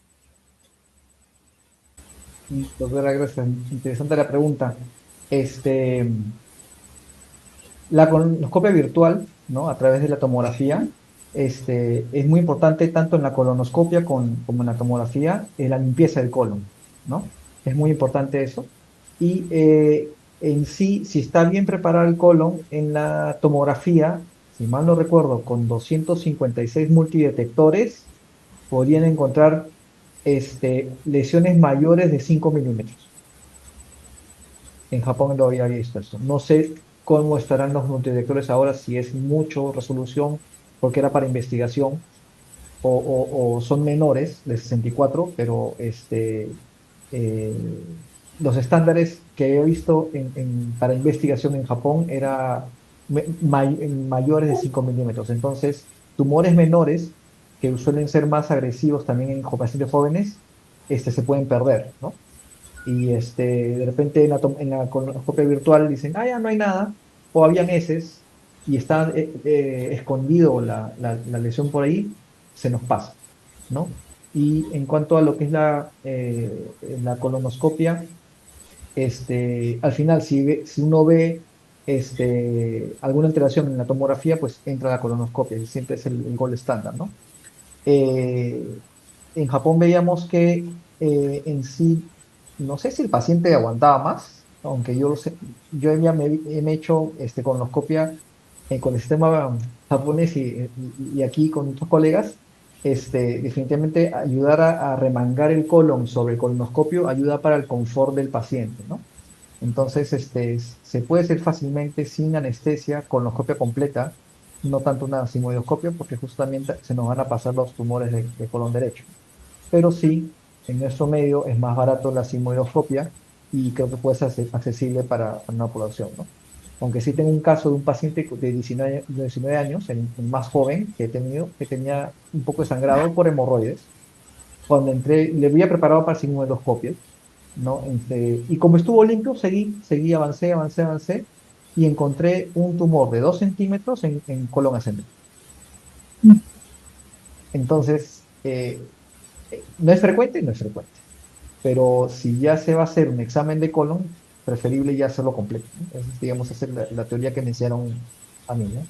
Doctora, gracias. Interesante la pregunta. La colonoscopia virtual, ¿no? A través de la tomografía, es muy importante tanto en la colonoscopia como en la tomografía, la limpieza del colon, ¿no? Es muy importante eso. Y en sí, si está bien preparado el colon, en la tomografía, si mal no recuerdo, con 256 multidetectores, podrían encontrar lesiones mayores de 5 milímetros. En Japón lo había visto eso. No sé cómo estarán los multidetectores ahora, si es mucho resolución, porque era para investigación, o son menores de 64, pero eh, los estándares que he visto para investigación en Japón era mayores de 5 milímetros. Entonces, tumores menores, que suelen ser más agresivos también en pacientes jóvenes, se pueden perder, ¿no? Y de repente en la colonoscopia virtual dicen, ah, ya no hay nada, o habían heces y está escondido la lesión por ahí, se nos pasa, ¿no? Y en cuanto a lo que es la colonoscopia, al final, si uno ve alguna alteración en la tomografía, pues entra la colonoscopia, y siempre es el gol estándar, ¿no? Eh, en Japón veíamos que en sí, no sé si el paciente aguantaba más, aunque yo, yo ya me he hecho colonoscopia con el sistema japonés y aquí con otros colegas, definitivamente ayudar a remangar el colon sobre el colonoscopio ayuda para el confort del paciente, ¿no? Entonces, se puede hacer fácilmente sin anestesia, colonoscopia completa, no tanto una sigmoidoscopia, porque justamente se nos van a pasar los tumores de colon derecho. Pero sí, en nuestro medio es más barato la sigmoidoscopia y creo que puede ser accesible para una población, ¿no? Aunque sí tengo un caso de un paciente de 19 años, el más joven que he tenido, que tenía un poco de sangrado por hemorroides. Cuando entré, le había preparado para sigmoidoscopia, ¿no? Y como estuvo limpio, seguí, avancé, y encontré un tumor de 2 centímetros en colon ascendente. Entonces, no es frecuente, no es frecuente, pero si ya se va a hacer un examen de colon, preferible ya hacerlo completo, ¿no? Es, digamos, hacer la teoría que me hicieron a mí, ¿no?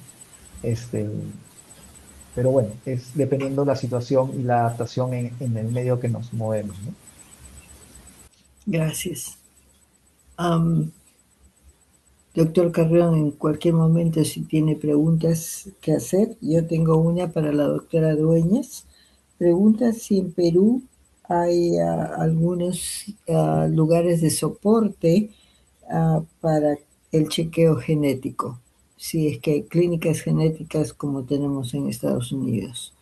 Este, pero bueno, es dependiendo de la situación y la adaptación en el medio que nos movemos, ¿no? Gracias. Doctor Carrión, en cualquier momento si tiene preguntas que hacer, yo tengo una para la doctora Dueñas. Pregunta si en Perú hay algunos lugares de soporte para el chequeo genético, si es que hay clínicas genéticas como tenemos en Estados Unidos.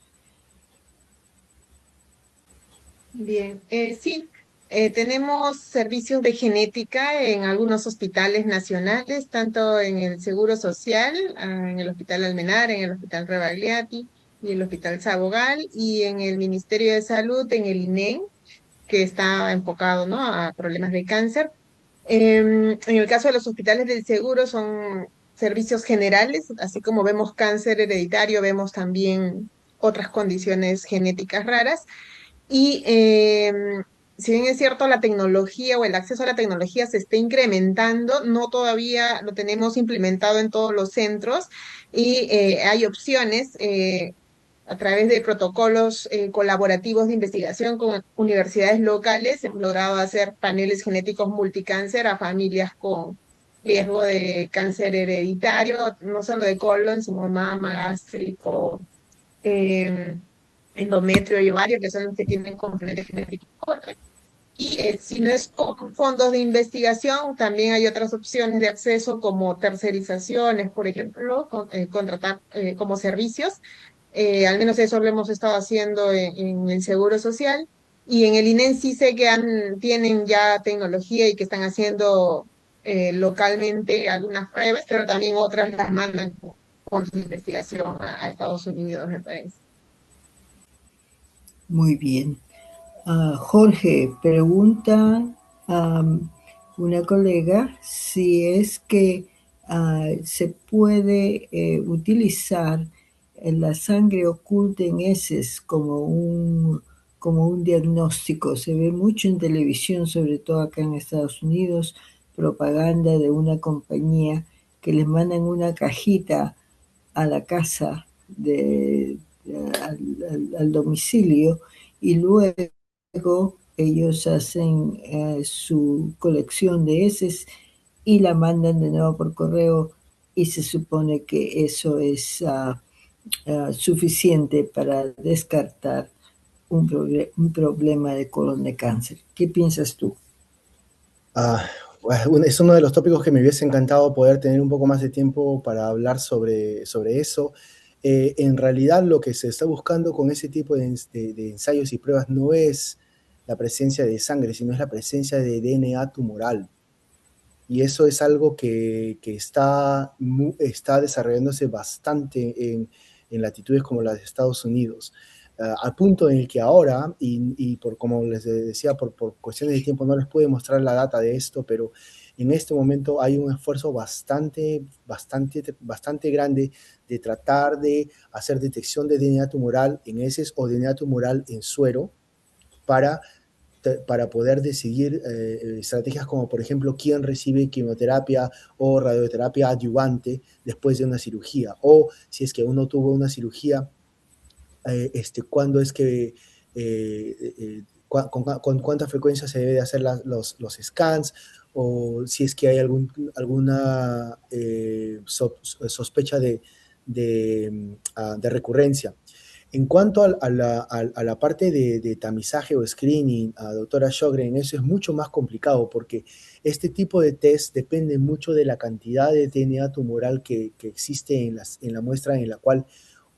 Bien, sí, tenemos servicios de genética en algunos hospitales nacionales, tanto en el Seguro Social, en el Hospital Almenar, en el Hospital Rebagliati y el Hospital Sabogal, y en el Ministerio de Salud, en el INEN, que está enfocado, ¿no?, a problemas de cáncer. En el caso de los hospitales del seguro son servicios generales, así como vemos cáncer hereditario, vemos también otras condiciones genéticas raras. Y si bien es cierto, la tecnología o el acceso a la tecnología se está incrementando, no todavía lo tenemos implementado en todos los centros y hay opciones a través de protocolos colaborativos de investigación con universidades locales. Hemos logrado hacer paneles genéticos multicáncer a familias con riesgo de cáncer hereditario, no solo de colon, sino mama, gástrico, eh, endometrio y ovario, que son los que tienen componente genético fuerte. Y si no es con fondos de investigación, también hay otras opciones de acceso como tercerizaciones, por ejemplo, contratar como servicios. Al menos eso lo hemos estado haciendo en el Seguro Social. Y en el INEN sí sé que tienen ya tecnología y que están haciendo localmente algunas pruebas, pero también otras las mandan con su investigación a Estados Unidos, me parece. Muy bien. Jorge, pregunta a una colega si es que se puede utilizar la sangre oculta en heces como un diagnóstico. Se ve mucho en televisión, sobre todo acá en Estados Unidos, propaganda de una compañía que les mandan una cajita a la casa, al domicilio, y luego ellos hacen su colección de heces y la mandan de nuevo por correo, y se supone que eso es suficiente para descartar un problema de colon de cáncer. ¿Qué piensas tú? Bueno, es uno de los tópicos que me hubiese encantado poder tener un poco más de tiempo para hablar sobre eso. En realidad lo que se está buscando con ese tipo de ensayos y pruebas no es la presencia de sangre, sino es la presencia de DNA tumoral. Y eso es algo que está desarrollándose bastante en latitudes como las de Estados Unidos. Al punto en el que ahora, y por como les decía, por cuestiones de tiempo no les puedo mostrar la data de esto, pero en este momento hay un esfuerzo bastante grande de tratar de hacer detección de DNA tumoral en heces o DNA tumoral en suero para poder decidir estrategias como, por ejemplo, quién recibe quimioterapia o radioterapia adyuvante después de una cirugía, o si es que uno tuvo una cirugía, cuándo es que, con cuánta frecuencia se debe de hacer los scans, o si es que hay alguna sospecha de recurrencia. En cuanto a la parte de tamizaje o screening, doctora Sjogren, eso es mucho más complicado porque este tipo de test depende mucho de la cantidad de DNA tumoral que existe en la muestra en la cual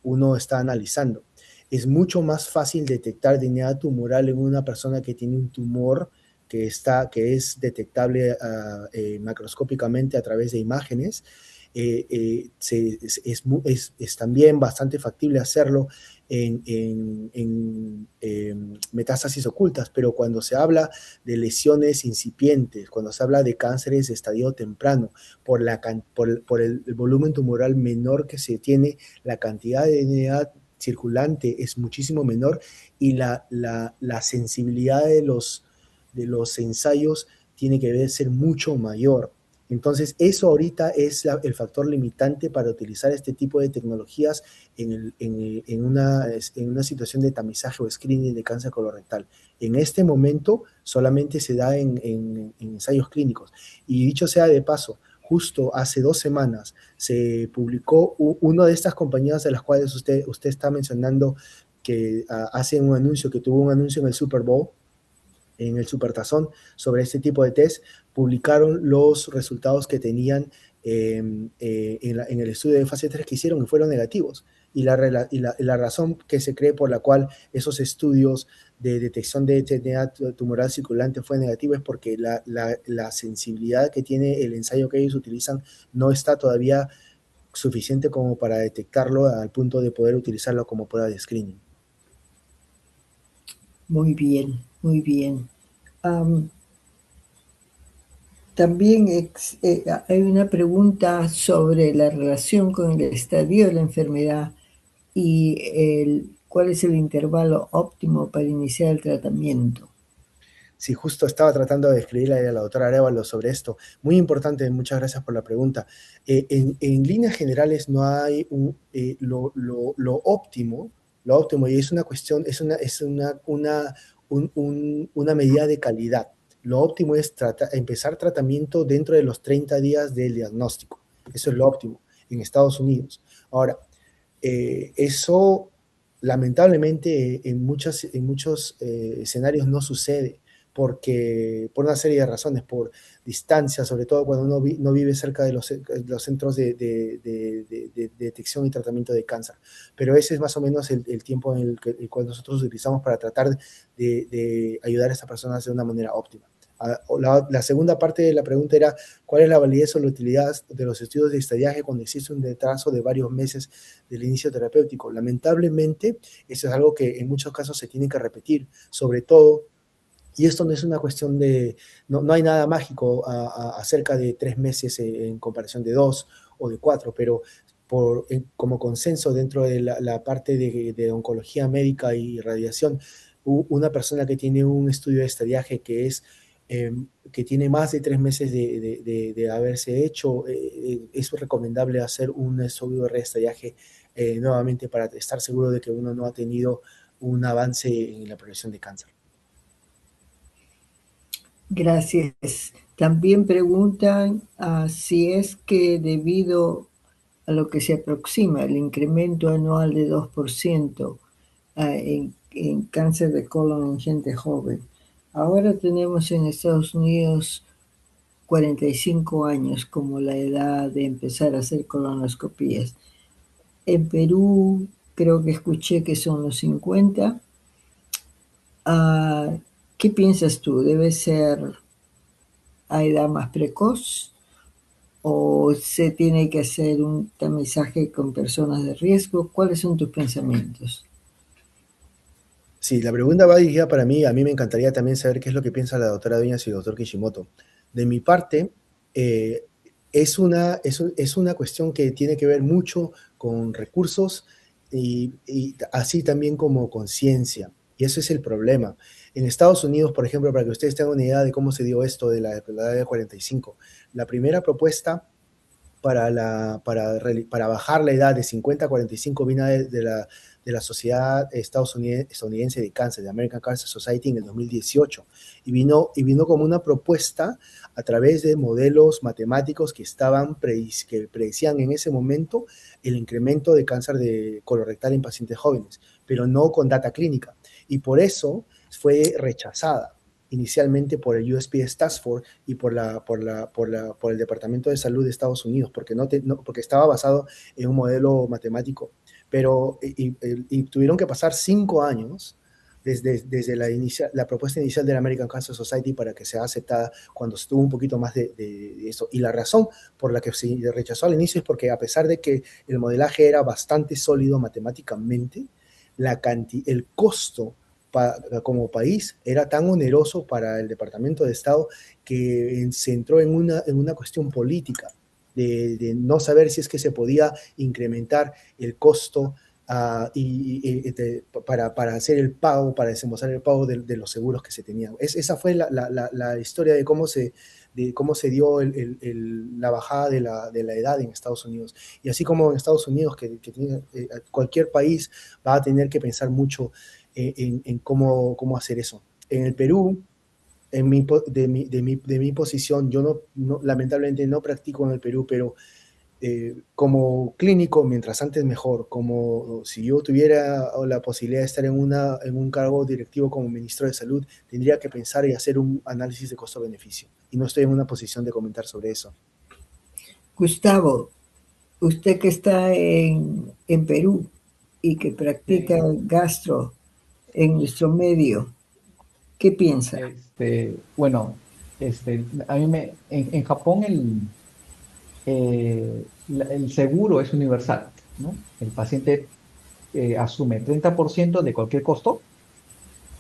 uno está analizando. Es mucho más fácil detectar DNA tumoral en una persona que tiene un tumor que es detectable macroscópicamente a través de imágenes. Es también bastante factible hacerlo en metástasis ocultas, pero cuando se habla de lesiones incipientes, cuando se habla de cánceres de estadio temprano, por el volumen tumoral menor que se tiene, la cantidad de DNA circulante es muchísimo menor y la sensibilidad de los ensayos tiene que ser mucho mayor. Entonces, eso ahorita es el factor limitante para utilizar este tipo de tecnologías en una situación de tamizaje o screening de cáncer colorectal. En este momento solamente se da en ensayos clínicos. Y dicho sea de paso, justo hace 2 semanas se publicó una de estas compañías de las cuales usted está mencionando que hacen un anuncio, que tuvo un anuncio en el Super Bowl, en el Supertazón, sobre este tipo de test, publicaron los resultados que tenían en el estudio de fase 3 que hicieron, y fueron negativos. Y la razón que se cree por la cual esos estudios de detección de TNA tumoral circulante fue negativo es porque la sensibilidad que tiene el ensayo que ellos utilizan no está todavía suficiente como para detectarlo al punto de poder utilizarlo como prueba de screening. Muy bien, muy bien. También hay una pregunta sobre la relación con el estadio de la enfermedad y cuál es el intervalo óptimo para iniciar el tratamiento. Sí, justo estaba tratando de escribirle a la doctora Arévalo sobre esto. Muy importante, muchas gracias por la pregunta. En líneas generales no hay lo óptimo, y es una cuestión, es una medida de calidad. Lo óptimo es empezar tratamiento dentro de los 30 días del diagnóstico. Eso es lo óptimo en Estados Unidos. Ahora, eso lamentablemente en muchos escenarios no sucede por una serie de razones, por distancia, sobre todo cuando uno no vive cerca de los centros de detección y tratamiento de cáncer. Pero ese es más o menos el tiempo en el cual nosotros utilizamos para tratar de ayudar a estas personas de una manera óptima. La segunda parte de la pregunta era cuál es la validez o la utilidad de los estudios de estadiaje cuando existe un retraso de varios meses del inicio terapéutico. Lamentablemente, eso es algo que en muchos casos se tiene que repetir, sobre todo. Y esto no es una cuestión no hay nada mágico acerca de 3 meses en comparación de 2 o de 4, pero como consenso dentro de la parte de oncología médica y radiación, una persona que tiene un estudio de estadiaje que tiene más de 3 meses de haberse hecho, es recomendable hacer un estudio de estadiaje nuevamente para estar seguro de que uno no ha tenido un avance en la progresión de cáncer. Gracias. También preguntan si es que debido a lo que se aproxima el incremento anual de 2% en cáncer de colon en gente joven. Ahora tenemos en Estados Unidos 45 años como la edad de empezar a hacer colonoscopías. En Perú creo que escuché que son los 50. ¿Qué piensas tú? ¿Debe ser a edad más precoz o se tiene que hacer un tamizaje con personas de riesgo? ¿Cuáles son tus pensamientos? Sí, la pregunta va dirigida para mí. A mí me encantaría también saber qué es lo que piensa la doctora Dueñas y el doctor Kishimoto. De mi parte, es una cuestión que tiene que ver mucho con recursos y así también como conciencia. Y eso es el problema. En Estados Unidos, por ejemplo, para que ustedes tengan una idea de cómo se dio esto de la edad de 45, la primera propuesta para bajar la edad de 50 a 45 vino de la Sociedad Estadounidense de Cáncer, de American Cancer Society, en el 2018, y vino como una propuesta a través de modelos matemáticos que predecían en ese momento el incremento de cáncer de colorectal en pacientes jóvenes, pero no con data clínica, y por eso fue rechazada inicialmente por el USPS Task Force y por el Departamento de Salud de Estados Unidos, porque estaba basado en un modelo matemático. Pero y tuvieron que pasar 5 años desde la propuesta inicial de la American Cancer Society para que sea aceptada, cuando estuvo un poquito más de eso. Y la razón por la que se rechazó al inicio es porque, a pesar de que el modelaje era bastante sólido matemáticamente, el costo como país era tan oneroso para el Departamento de Estado que se entró en una cuestión política de no saber si es que se podía incrementar el costo para hacer el pago, para desembolsar el pago de los seguros que se tenían. Esa fue la historia de cómo se dio la bajada de la edad en Estados Unidos. Y así como en Estados Unidos, cualquier país va a tener que pensar mucho en cómo hacer eso. En el Perú, de mi posición, yo lamentablemente no practico en el Perú, pero como clínico, mientras antes mejor, como si yo tuviera la posibilidad de estar en un cargo directivo como ministro de Salud, tendría que pensar y hacer un análisis de costo-beneficio. Y no estoy en una posición de comentar sobre eso. Gustavo, usted que está en Perú y que practica Sí. gastro en nuestro medio, ¿qué piensa? Bueno, a mí en Japón el seguro es universal, ¿no? El paciente asume 30% de cualquier costo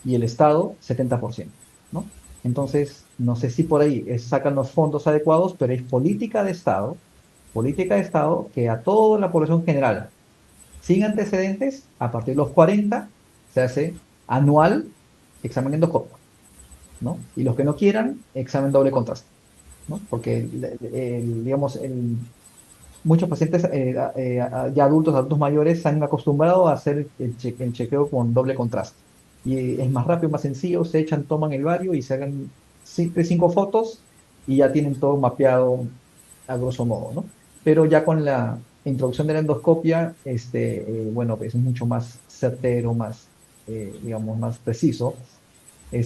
y el Estado 70%, ¿no? Entonces, no sé si por ahí sacan los fondos adecuados, pero es política de Estado que a toda la población general, sin antecedentes, a partir de los 40 se hace anual examen endoscópico, ¿no? Y los que no quieran, examen doble contraste, ¿no? Porque, digamos, muchos pacientes ya adultos mayores se han acostumbrado a hacer el chequeo con doble contraste. Y es más rápido, más sencillo, se echan, toman el bario y se hagan 5 fotos y ya tienen todo mapeado a grosso modo, ¿no? Pero ya con la introducción de la endoscopia, bueno, pues es mucho más certero, más, digamos, más preciso,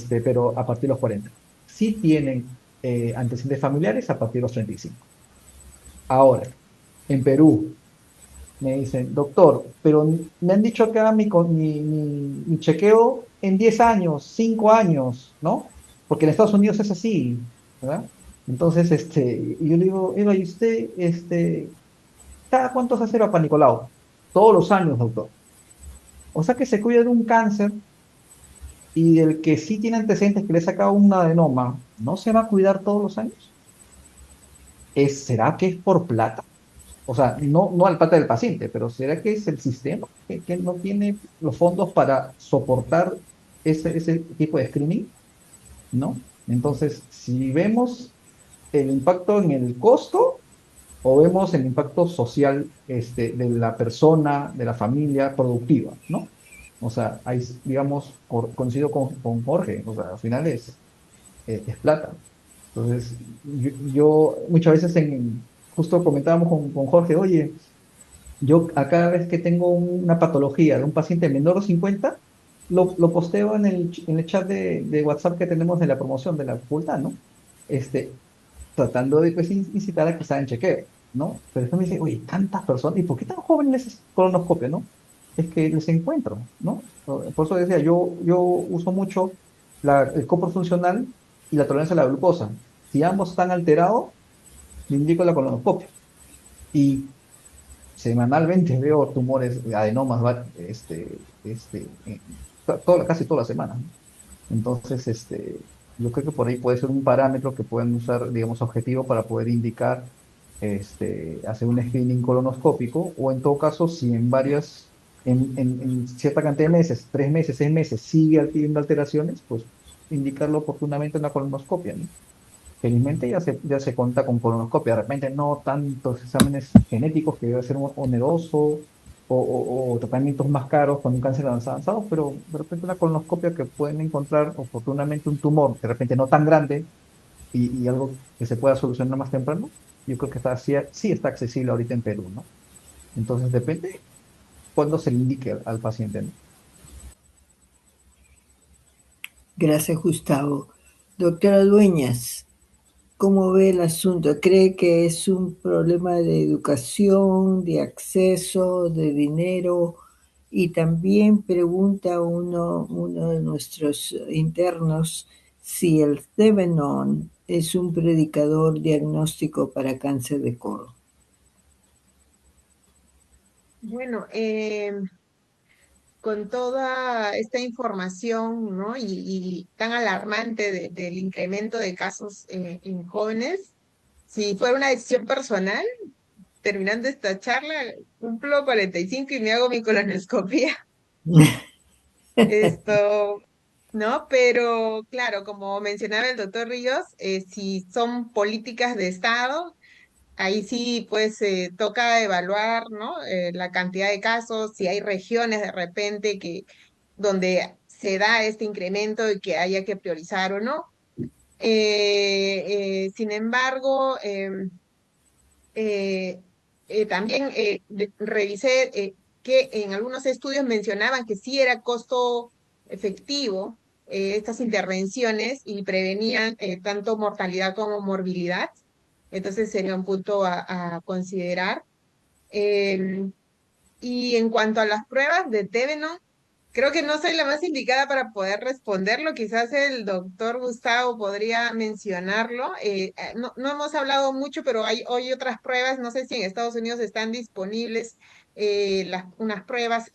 pero a partir de los 40. Sí tienen antecedentes familiares a partir de los 35. Ahora, en Perú, me dicen, doctor, pero me han dicho que haga mi chequeo en 10 años, 5 años, ¿no? Porque en Estados Unidos es así, ¿verdad? Entonces, y yo le digo, Eva, ¿y usted, cada cuánto se hace el Papa Nicolau? Todos los años, doctor. O sea que se cuida de un cáncer y del que sí tiene antecedentes que le he sacado un adenoma, ¿no se va a cuidar todos los años? ¿Será que es por plata? O sea, no al pata del paciente, pero ¿será que es el sistema que no tiene los fondos para soportar ese tipo de screening? ¿No? Entonces, si vemos el impacto en el costo o vemos el impacto social de la persona, de la familia productiva, ¿no? O sea, ahí, digamos, coincido con Jorge, o sea, al final es plata. Entonces, yo muchas veces justo comentábamos con Jorge, oye, yo a cada vez que tengo una patología de un paciente menor de 50, lo posteo en el chat de WhatsApp que tenemos de la promoción de la facultad, ¿no? Este, Tratando de pues, incitar a que se hagan chequeo, ¿no? Pero después me dice, oye, tantas personas, ¿y por qué tan jóvenes les colonoscopio, no? Es que les encuentro, ¿no? Por eso decía, yo uso mucho el copro funcional y la tolerancia a la glucosa. Si ambos están alterados, le indico la colonoscopia. Y semanalmente veo tumores, adenomas, casi toda la semana, ¿no? Entonces, yo creo que por ahí puede ser un parámetro que pueden usar, digamos, objetivo para poder indicar, hacer un screening colonoscópico o en todo caso, si en cierta cantidad de meses, 3 meses, 6 meses, sigue teniendo alteraciones, pues indicarlo oportunamente en la colonoscopia, ¿no? Felizmente ya se cuenta con colonoscopia, de repente no tantos exámenes genéticos que debe ser oneroso o tratamientos más caros con un cáncer avanzado, pero de repente una colonoscopia que pueden encontrar oportunamente un tumor, de repente no tan grande y algo que se pueda solucionar más temprano, yo creo que sí está accesible ahorita en Perú, ¿no? Entonces depende cuándo se le indique al paciente, ¿no? Gracias, Gustavo. Doctora Dueñas, ¿cómo ve el asunto? ¿Cree que es un problema de educación, de acceso, de dinero? Y también pregunta uno de nuestros internos si el Thevenon es un predicador diagnóstico para cáncer de colon. Bueno, con toda esta información, ¿no? Y tan alarmante del incremento de casos en jóvenes, si fuera una decisión personal, terminando esta charla, cumplo 45 y me hago mi colonoscopia. Esto, ¿no? Pero claro, como mencionaba el doctor Ríos, si son políticas de Estado, ahí sí, pues toca evaluar, ¿no? La cantidad de casos, si hay regiones de repente donde se da este incremento y que haya que priorizar o no. Sin embargo, también revisé que en algunos estudios mencionaban que sí era costo efectivo estas intervenciones y prevenían tanto mortalidad como morbilidad. Entonces sería un punto a considerar. Em, y en cuanto a las pruebas de Tevenon, creo que no soy la más indicada para poder responderlo. Quizás el doctor Gustavo podría mencionarlo. No hemos hablado mucho, pero hay otras pruebas. No sé si en Estados Unidos están disponibles unas pruebas.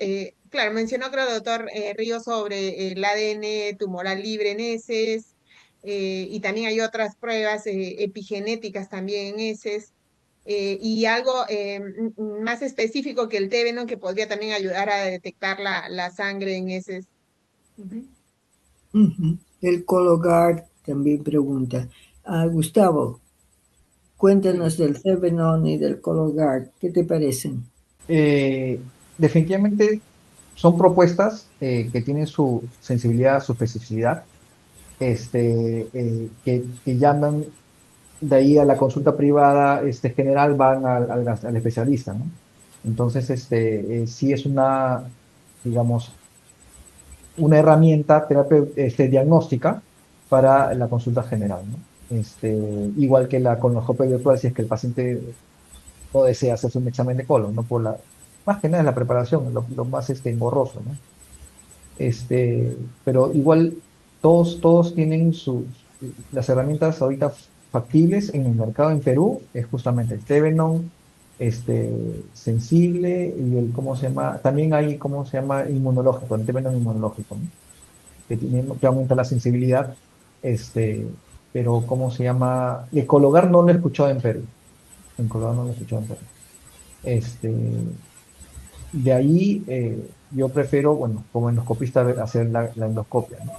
Claro, mencionó creo el doctor Río sobre el ADN tumoral libre en heces. Y también hay otras pruebas epigenéticas también en heces y algo más específico que el Tevenon que podría también ayudar a detectar la sangre en heces. Ujú. Ujú. El Cologuard también pregunta. Gustavo, Sí. cuéntanos del Tevenón y del Cologuard. ¿Qué te parecen? Eh, Definitivamente son propuestas que tienen su sensibilidad, su especificidad, que llaman de ahí a la consulta privada general, van al especialista, ¿no? Entonces, sí es una, digamos, una herramienta diagnóstica para la consulta general, ¿no? Igual que la colonoscopia virtual, si es que el paciente no desea hacerse un examen de colon, ¿no? Más que nada es la preparación, lo más engorroso, ¿no? Pero igual todos tienen las herramientas ahorita factibles en el mercado en Perú, es justamente el Tevenon, sensible y ¿cómo se llama? También hay, ¿cómo se llama? Inmunológico, el Tevenon inmunológico, ¿no? Que aumenta la sensibilidad, pero ¿cómo se llama? El Cologar no lo he escuchado en Perú, en Cologar no lo he escuchado en Perú. Este, de ahí yo prefiero, bueno, como endoscopista, hacer la endoscopia, ¿no?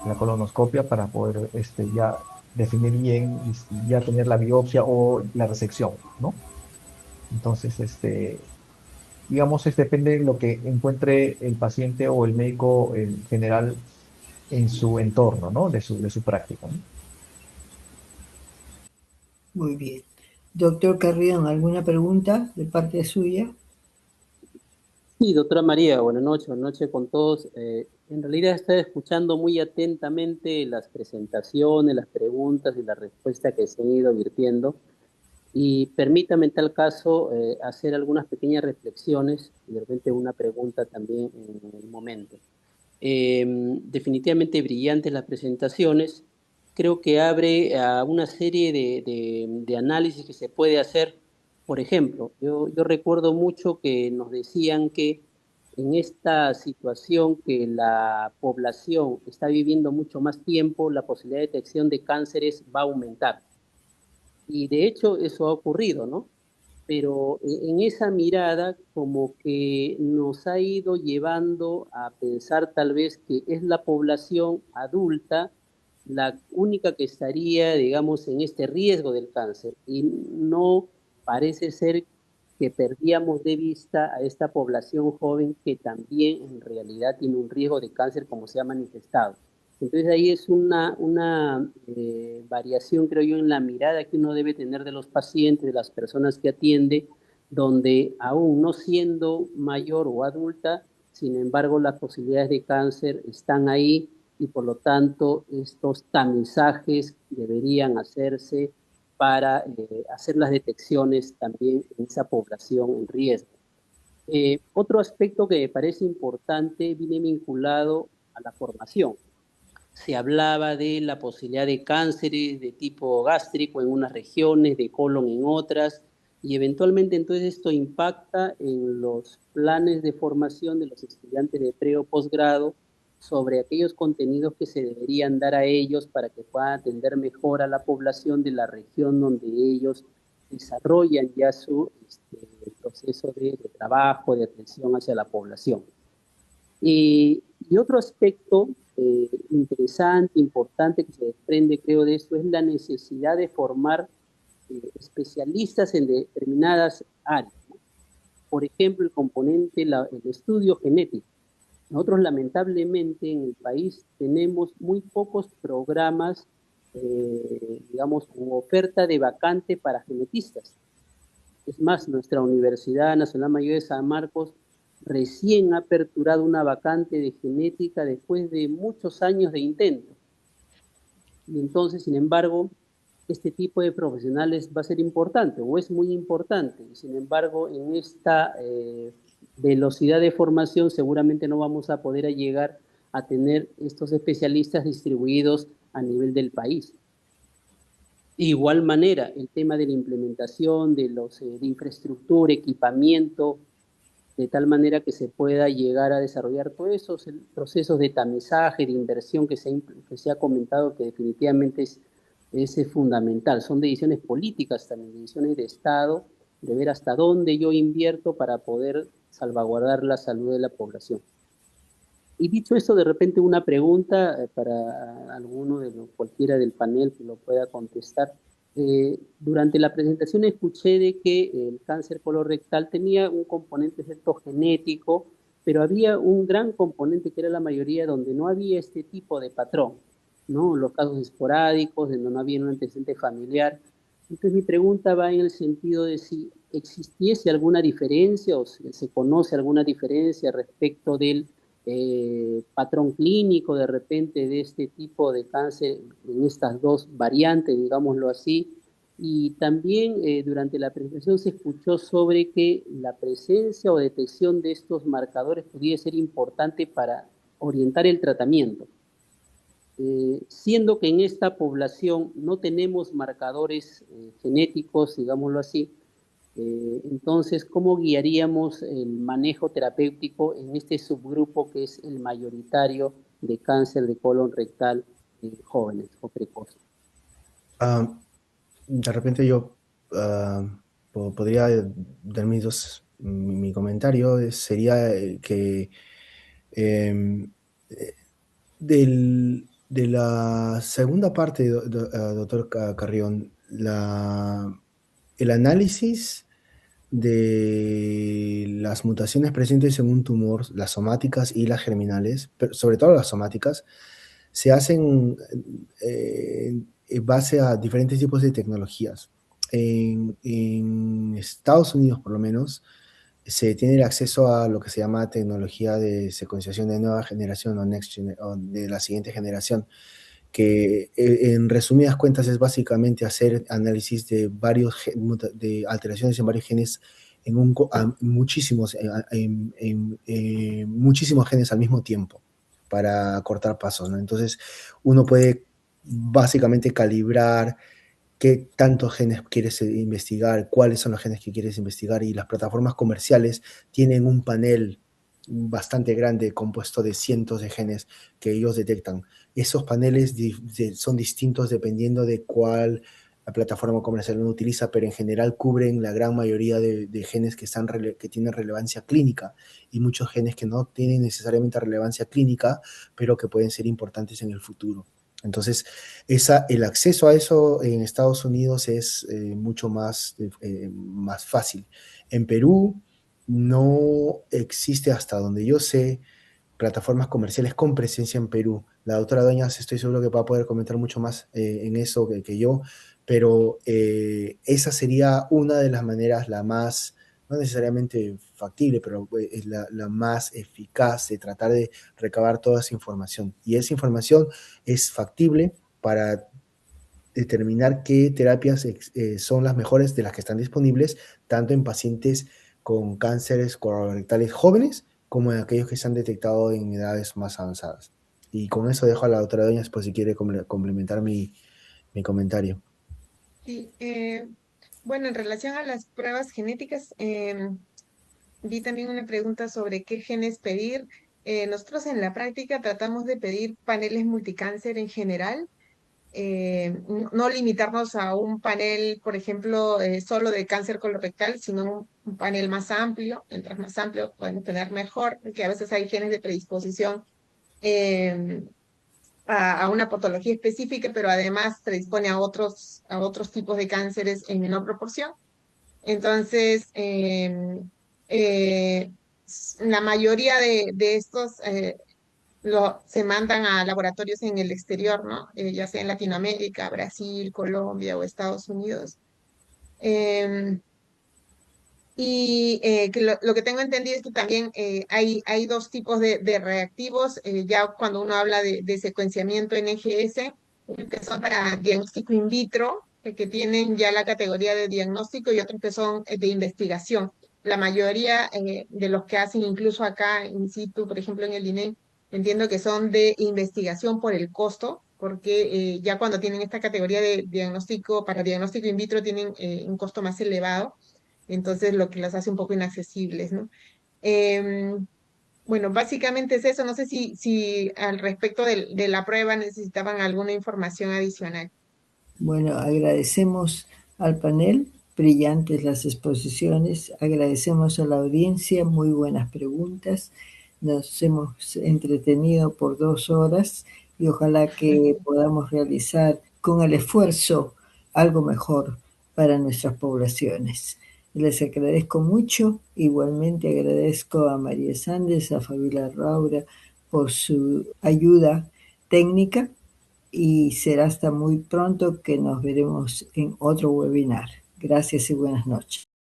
La colonoscopia para poder ya definir bien y ya tener la biopsia o la resección, ¿no? Entonces, digamos, depende de lo que encuentre el paciente o el médico en general en su entorno, ¿no? De su práctica, ¿no? Muy bien. Doctor Carrión, ¿alguna pregunta de parte suya? Sí, doctora María, buenas noches con todos. En realidad estoy escuchando muy atentamente las presentaciones, las preguntas y las respuestas que se han ido virtiendo. Y permítame en tal caso hacer algunas pequeñas reflexiones y de repente una pregunta también en el momento. Definitivamente brillantes las presentaciones. Creo que abre a una serie de análisis que se puede hacer. Por ejemplo, yo recuerdo mucho que nos decían que en esta situación que la población está viviendo mucho más tiempo, la posibilidad de detección de cánceres va a aumentar. Y de hecho eso ha ocurrido, ¿no? Pero en esa mirada como que nos ha ido llevando a pensar tal vez que es la población adulta la única que estaría, digamos, en este riesgo del cáncer y no parece ser que perdíamos de vista a esta población joven que también en realidad tiene un riesgo de cáncer como se ha manifestado. Entonces ahí es una variación, creo yo, en la mirada que uno debe tener de los pacientes, de las personas que atiende, donde aún no siendo mayor o adulta, sin embargo, las posibilidades de cáncer están ahí y por lo tanto estos tamizajes deberían hacerse para hacer las detecciones también en esa población en riesgo. Otro aspecto que me parece importante viene vinculado a la formación. Se hablaba de la posibilidad de cánceres de tipo gástrico en unas regiones, de colon en otras, y eventualmente entonces esto impacta en los planes de formación de los estudiantes de pre o posgrado sobre aquellos contenidos que se deberían dar a ellos para que puedan atender mejor a la población de la región donde ellos desarrollan ya su proceso de trabajo, de atención hacia la población. Y otro aspecto interesante, importante que se desprende, creo, de esto es la necesidad de formar especialistas en determinadas áreas, ¿no? Por ejemplo, el componente, el estudio genético. Nosotros lamentablemente en el país tenemos muy pocos programas digamos, oferta de vacante para genetistas. Es más, nuestra Universidad Nacional Mayor de San Marcos recién ha aperturado una vacante de genética después de muchos años de intento. Y entonces, sin embargo, este tipo de profesionales va a ser importante o es muy importante. Sin embargo, en esta velocidad de formación seguramente no vamos a poder llegar a tener estos especialistas distribuidos a nivel del país. De igual manera, el tema de la implementación de infraestructura, equipamiento, de tal manera que se pueda llegar a desarrollar todos esos procesos de tamizaje, de inversión que se ha comentado que definitivamente es fundamental. Son decisiones políticas también, decisiones de Estado, de ver hasta dónde yo invierto para poder salvaguardar la salud de la población. Y dicho eso, de repente una pregunta para alguno cualquiera del panel que lo pueda contestar. Durante la presentación escuché de que el cáncer colorectal tenía un componente cierto genético, pero había un gran componente que era la mayoría donde no había este tipo de patrón, ¿no? Los casos esporádicos, donde no había un antecedente familiar. Entonces mi pregunta va en el sentido de si existiese alguna diferencia o si se conoce alguna diferencia respecto del patrón clínico de repente de este tipo de cáncer en estas dos variantes, digámoslo así. Y también durante la presentación se escuchó sobre que la presencia o detección de estos marcadores podría ser importante para orientar el tratamiento. Siendo que en esta población no tenemos marcadores genéticos, digámoslo así, entonces, ¿cómo guiaríamos el manejo terapéutico en este subgrupo que es el mayoritario de cáncer de colon rectal jóvenes o precoces? De repente yo podría dar mi comentario, sería que em, de la segunda parte, doctor Carrión, el análisis de las mutaciones presentes en un tumor, las somáticas y las germinales, pero sobre todo las somáticas, se hacen en base a diferentes tipos de tecnologías. En Estados Unidos, por lo menos, se tiene el acceso a lo que se llama tecnología de secuenciación de nueva generación o de la siguiente generación, que en resumidas cuentas es básicamente hacer análisis de de alteraciones en varios genes en muchísimos genes al mismo tiempo para cortar pasos, ¿no? Entonces uno puede básicamente calibrar qué tantos genes quieres investigar, cuáles son los genes que quieres investigar, y las plataformas comerciales tienen un panel bastante grande compuesto de cientos de genes que ellos detectan. Esos paneles son distintos dependiendo de cuál plataforma comercial uno utiliza, pero en general cubren la gran mayoría de genes que tienen relevancia clínica, y muchos genes que no tienen necesariamente relevancia clínica, pero que pueden ser importantes en el futuro. Entonces, el acceso a eso en Estados Unidos es mucho más fácil. En Perú no existe, hasta donde yo sé, plataformas comerciales con presencia en Perú. La doctora Dueñas, estoy seguro que va a poder comentar mucho más en eso que yo, pero esa sería una de las maneras, la más, no necesariamente factible, pero es la más eficaz de tratar de recabar toda esa información. Y esa información es factible para determinar qué terapias son las mejores de las que están disponibles, tanto en pacientes con cánceres colorectales jóvenes como en aquellos que se han detectado en edades más avanzadas. Y con eso dejo a la doctora Doñas por si quiere complementar mi comentario. Sí, bueno, en relación a las pruebas genéticas, vi también una pregunta sobre qué genes pedir. Nosotros en la práctica tratamos de pedir paneles multicáncer en general, no limitarnos a un panel, por ejemplo, solo de cáncer colorectal, sino un panel más amplio. Mientras más amplio podemos tener mejor, porque a veces hay genes de predisposición eh, a una patología específica, pero además predispone a otros tipos de cánceres en menor proporción. Entonces, eh, la mayoría de estos se mandan a laboratorios en el exterior, ¿no? Ya sea en Latinoamérica, Brasil, Colombia o Estados Unidos. Em, y que lo que tengo entendido es que también hay dos tipos de reactivos, ya cuando uno habla de secuenciamiento NGS, que son para diagnóstico in vitro, que tienen ya la categoría de diagnóstico, y otros que son de investigación. La mayoría de los que hacen incluso acá in situ, por ejemplo en el INE, entiendo que son de investigación por el costo, porque ya cuando tienen esta categoría de diagnóstico, para diagnóstico in vitro, tienen un costo más elevado, entonces lo que las hace un poco inaccesibles, ¿no? Em, bueno, básicamente es eso. No sé si al respecto de la prueba necesitaban alguna información adicional. Bueno, agradecemos al panel, brillantes las exposiciones, agradecemos a la audiencia, muy buenas preguntas, nos hemos entretenido por 2 horas y ojalá que podamos realizar con el esfuerzo algo mejor para nuestras poblaciones. Les agradezco mucho, igualmente agradezco a María Sández, a Fabiola Raura por su ayuda técnica y será hasta muy pronto que nos veremos en otro webinar. Gracias y buenas noches.